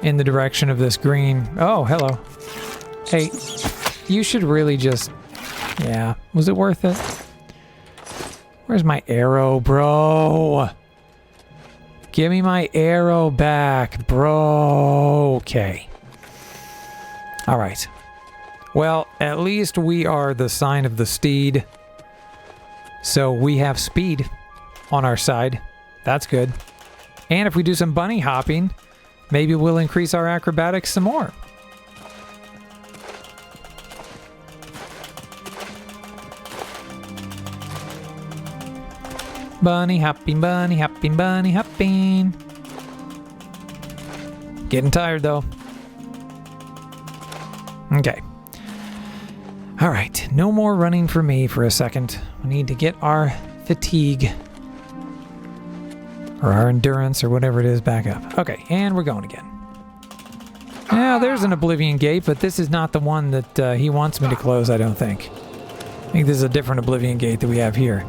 in the direction of this green. Oh, hello. Hey, you should really just... Yeah, was it worth it? Where's my arrow, bro? Give me my arrow back, bro. Okay. All right. Well, at least we are the sign of the steed. So we have speed on our side. That's good. And if we do some bunny hopping, maybe we'll increase our acrobatics some more. Bunny hopping, bunny hopping, bunny hopping. Getting tired though. Okay. All right, no more running for me for a second. We need to get our fatigue or our endurance or whatever it is back up. Okay, and we're going again. Now, there's an Oblivion Gate, but this is not the one that he wants me to close, I don't think. I think this is a different Oblivion Gate that we have here.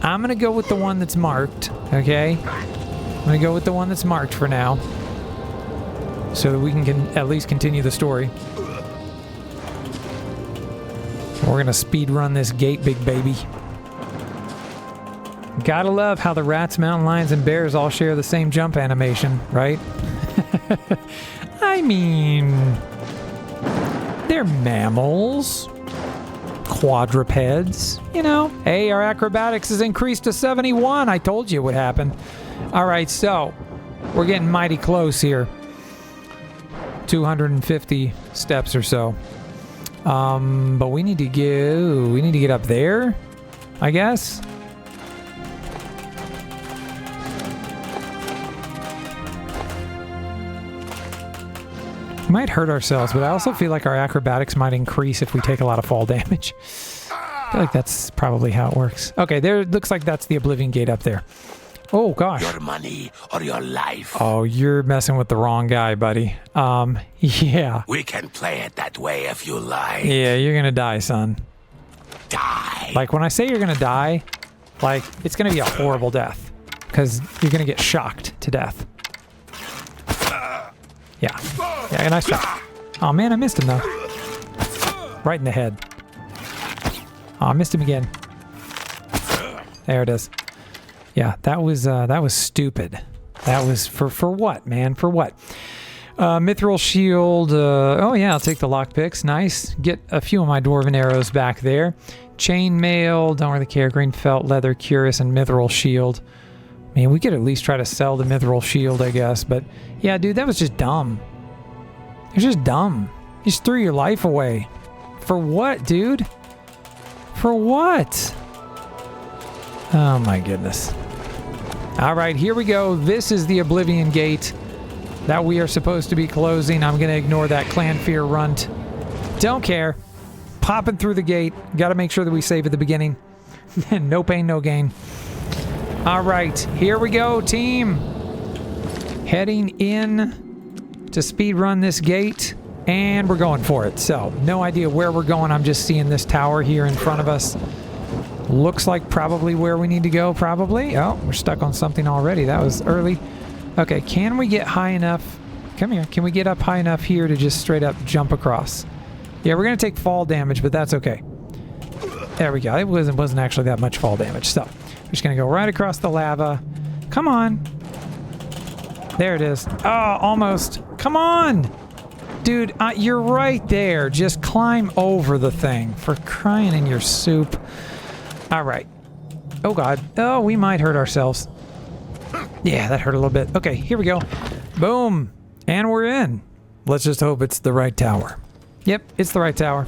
I'm going to go with the one that's marked, okay? I'm going to go with the one that's marked for now so that we can at least continue the story. We're going to speed run this gate, big baby. Gotta love how the rats, mountain lions, and bears all share the same jump animation, right? I mean, they're mammals. Quadrupeds, you know. Hey, our acrobatics is increased to 71. I told you it would happen. All right, so we're getting mighty close here. 250 steps or so. But we need to get up there, I guess. We might hurt ourselves, but I also feel like our acrobatics might increase if we take a lot of fall damage. I feel like that's probably how it works. Okay, there looks like that's the Oblivion Gate up there. Oh gosh. Your money or your life. Oh, you're messing with the wrong guy, buddy. Yeah. We can play it that way if you like. Yeah, you're gonna die, son. Die. Like, when I say you're gonna die, like, it's gonna be a horrible death. Because you're gonna get shocked to death. Yeah. Yeah, nice shot. Oh man, I missed him though. Right in the head. Oh, I missed him again. There it is. Yeah, that was stupid. That was for what, man? For what? Mithril shield. Oh yeah, I'll take the lockpicks. Nice. Get a few of my dwarven arrows back there. Chainmail. Don't really care. Green felt, leather, cuirass, and mithril shield. I mean, we could at least try to sell the mithril shield, I guess. But yeah, dude, that was just dumb. It was just dumb. You just threw your life away. For what, dude? For what? Oh my goodness. All right, here we go. This is the Oblivion Gate that we are supposed to be closing. I'm going to ignore that clan fear runt. Don't care. Popping through the gate. Got to make sure that we save at the beginning. No pain, no gain. All right, here we go, team. Heading in to speed run this gate, and we're going for it. So, no idea where we're going. I'm just seeing this tower here in front of us. Looks like probably where we need to go, probably. Oh, we're stuck on something already. That was early. Okay, can we get high enough? Come here. Can we get up high enough here to just straight up jump across? Yeah, we're going to take fall damage, but that's okay. There we go. It wasn't actually that much fall damage. So, we're just going to go right across the lava. Come on. There it is. Oh, almost. Come on. Dude, you're right there. Just climb over the thing. For crying in your soup. All right. Oh, God. Oh, we might hurt ourselves. Yeah, that hurt a little bit. Okay, here we go. Boom. And we're in. Let's just hope it's the right tower. Yep, it's the right tower.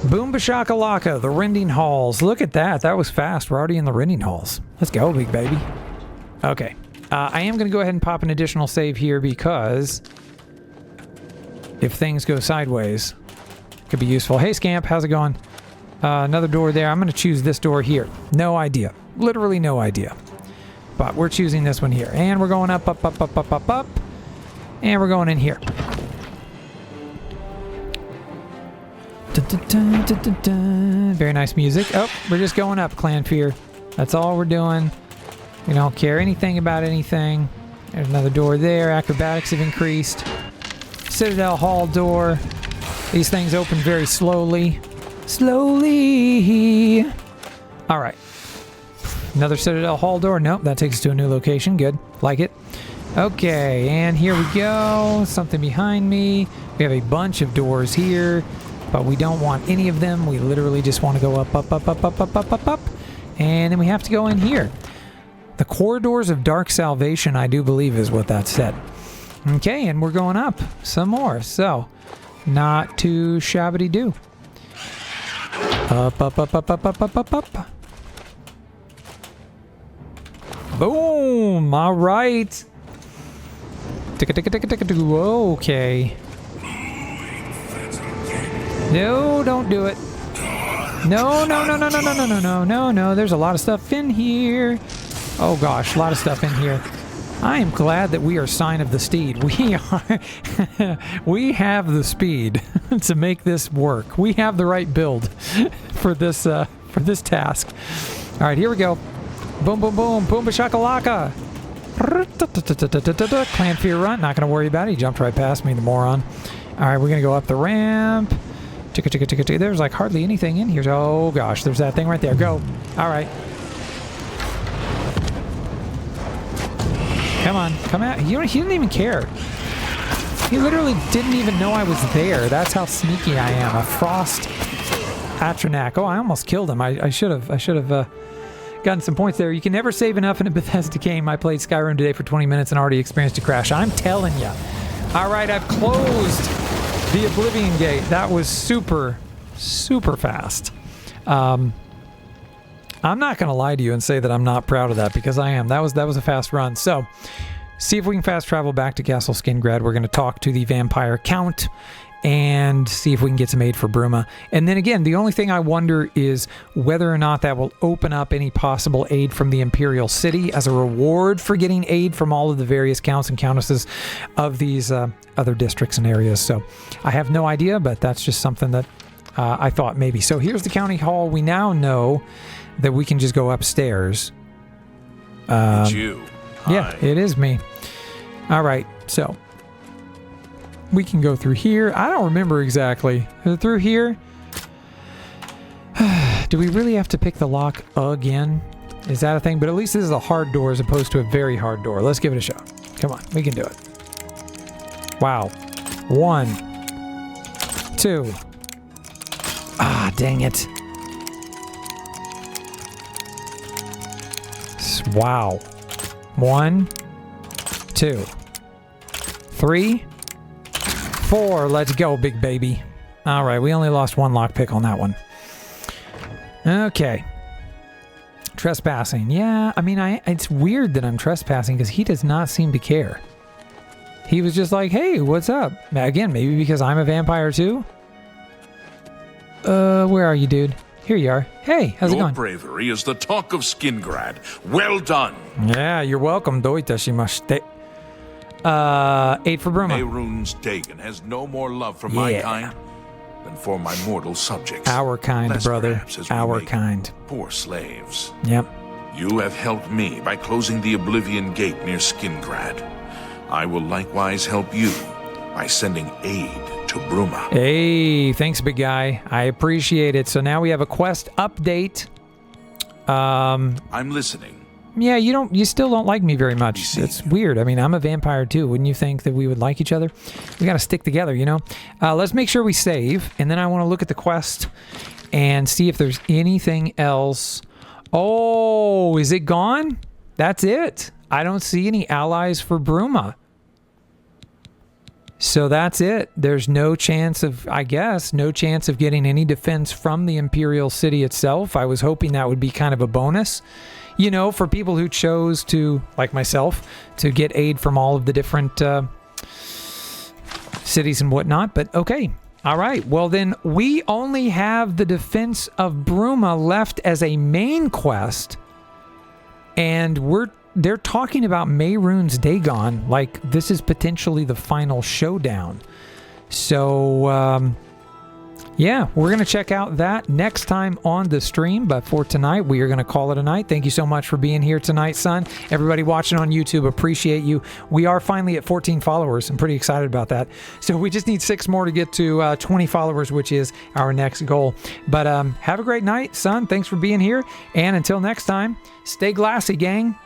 Boom bashakalaka, the rending halls. Look at that. That was fast. We're already in the rending halls. Let's go, big baby. Okay. I am going to go ahead and pop an additional save here because if things go sideways, it could be useful. Hey, Scamp. How's it going? Another door there. I'm going to choose this door here. No idea. Literally no idea. But we're choosing this one here. And we're going up, up, up, up, up, up, up. And we're going in here. Dun, dun, dun, dun, dun, dun. Very nice music. Oh, we're just going up, Clan Fear. That's all we're doing. We don't care anything about anything. There's another door there. Acrobatics have increased. Citadel Hall door. These things open very slowly. Slowly. All right. Another Citadel Hall door. Nope, that takes us to a new location. Good. Like it. Okay, and here we go. Something behind me. We have a bunch of doors here, but we don't want any of them. We literally just want to go up, up, up, up, up, up, up, up, up. And then we have to go in here. The Corridors of Dark Salvation, I do believe, is what that said. Okay, and we're going up some more. So, not too shabby-do. Up, up, up, up, up, up, up, up, up. Boom! All right. Okay. No, don't do it. No, no, no, no, no, no, no, no, no, no, no. There's a lot of stuff in here. Oh gosh, a lot of stuff in here. I am glad that we are Sign of the Steed. We are. We have the speed to make this work. We have the right build for this task. All right, here we go. Boom, boom, boom, boom, shakalaka. Clan Fear run. Not going to worry about it. He jumped right past me, the moron. All right, we're going to go up the ramp. There's like hardly anything in here. Oh gosh, there's that thing right there. Go. All right. Come on, come out. He didn't even care. He literally didn't even know I was there. That's how sneaky I am. A Frost Atronak. Oh, I almost killed him. I should have gotten some points there. You can never save enough in a Bethesda game. I played Skyrim today for 20 minutes and already experienced a crash. I'm telling you. All right, I've closed the Oblivion Gate. That was super, super fast. I'm not going to lie to you and say that I'm not proud of that, because I am. That was a fast run. So, see if we can fast travel back to Castle Skingrad. We're going to talk to the Vampire Count and see if we can get some aid for Bruma. And then again, the only thing I wonder is whether or not that will open up any possible aid from the Imperial City as a reward for getting aid from all of the various counts and countesses of these other districts and areas. So, I have no idea, but that's just something that I thought maybe. So, here's the County Hall. We now know that we can just go upstairs. It's you. Hi. Yeah, it is me. All right, so we can go through here. I don't remember exactly. Is it through here? Do we really have to pick the lock again? Is that a thing? But at least this is a hard door as opposed to a very hard door. Let's give it a shot. Come on, we can do it. Wow. 1, 2. Ah, dang it. Wow. 1, 2, 3, 4. Let's go, big baby. All right, we only lost 1 lockpick on that one. Okay. Trespassing. Yeah, I mean, it's weird that I'm trespassing because he does not seem to care. He was just like, hey, what's up? Again, maybe because I'm a vampire too? Where are you, dude? Here you are. Hey, how's it going? Your bravery is the talk of Skingrad. Well done. Yeah, you're welcome. Doitashimashite. Aid for Bruma. Mehrunes Dagon has no more love for my kind than for my mortal subjects. Our kind, Less brother. perhaps, as we Our make kind. Poor slaves. Yep. You have helped me by closing the Oblivion Gate near Skingrad. I will likewise help you by sending aid to Bruma. Hey, thanks, big guy. I appreciate it. So now we have a quest update. I'm listening. Yeah, you still don't like me very much. It's weird. I mean, I'm a vampire too. Wouldn't you think that we would like each other? We got to stick together, you know? Let's make sure we save, and then I want to look at the quest and see if there's anything else. Oh, is it gone? That's it. I don't see any allies for Bruma. So that's it. There's no chance of, I guess, no chance of getting any defense from the Imperial City itself. I was hoping that would be kind of a bonus, you know, for people who chose to, like myself, to get aid from all of the different cities and whatnot. But okay. All right. Well, then we only have the defense of Bruma left as a main quest. And they're talking about Mehrunes Dagon, like this is potentially the final showdown. So, yeah, we're going to check out that next time on the stream. But for tonight, we are going to call it a night. Thank you so much for being here tonight, son. Everybody watching on YouTube, appreciate you. We are finally at 14 followers. I'm pretty excited about that. So we just need 6 more to get to 20 followers, which is our next goal. But have a great night, son. Thanks for being here. And until next time, stay glassy, gang.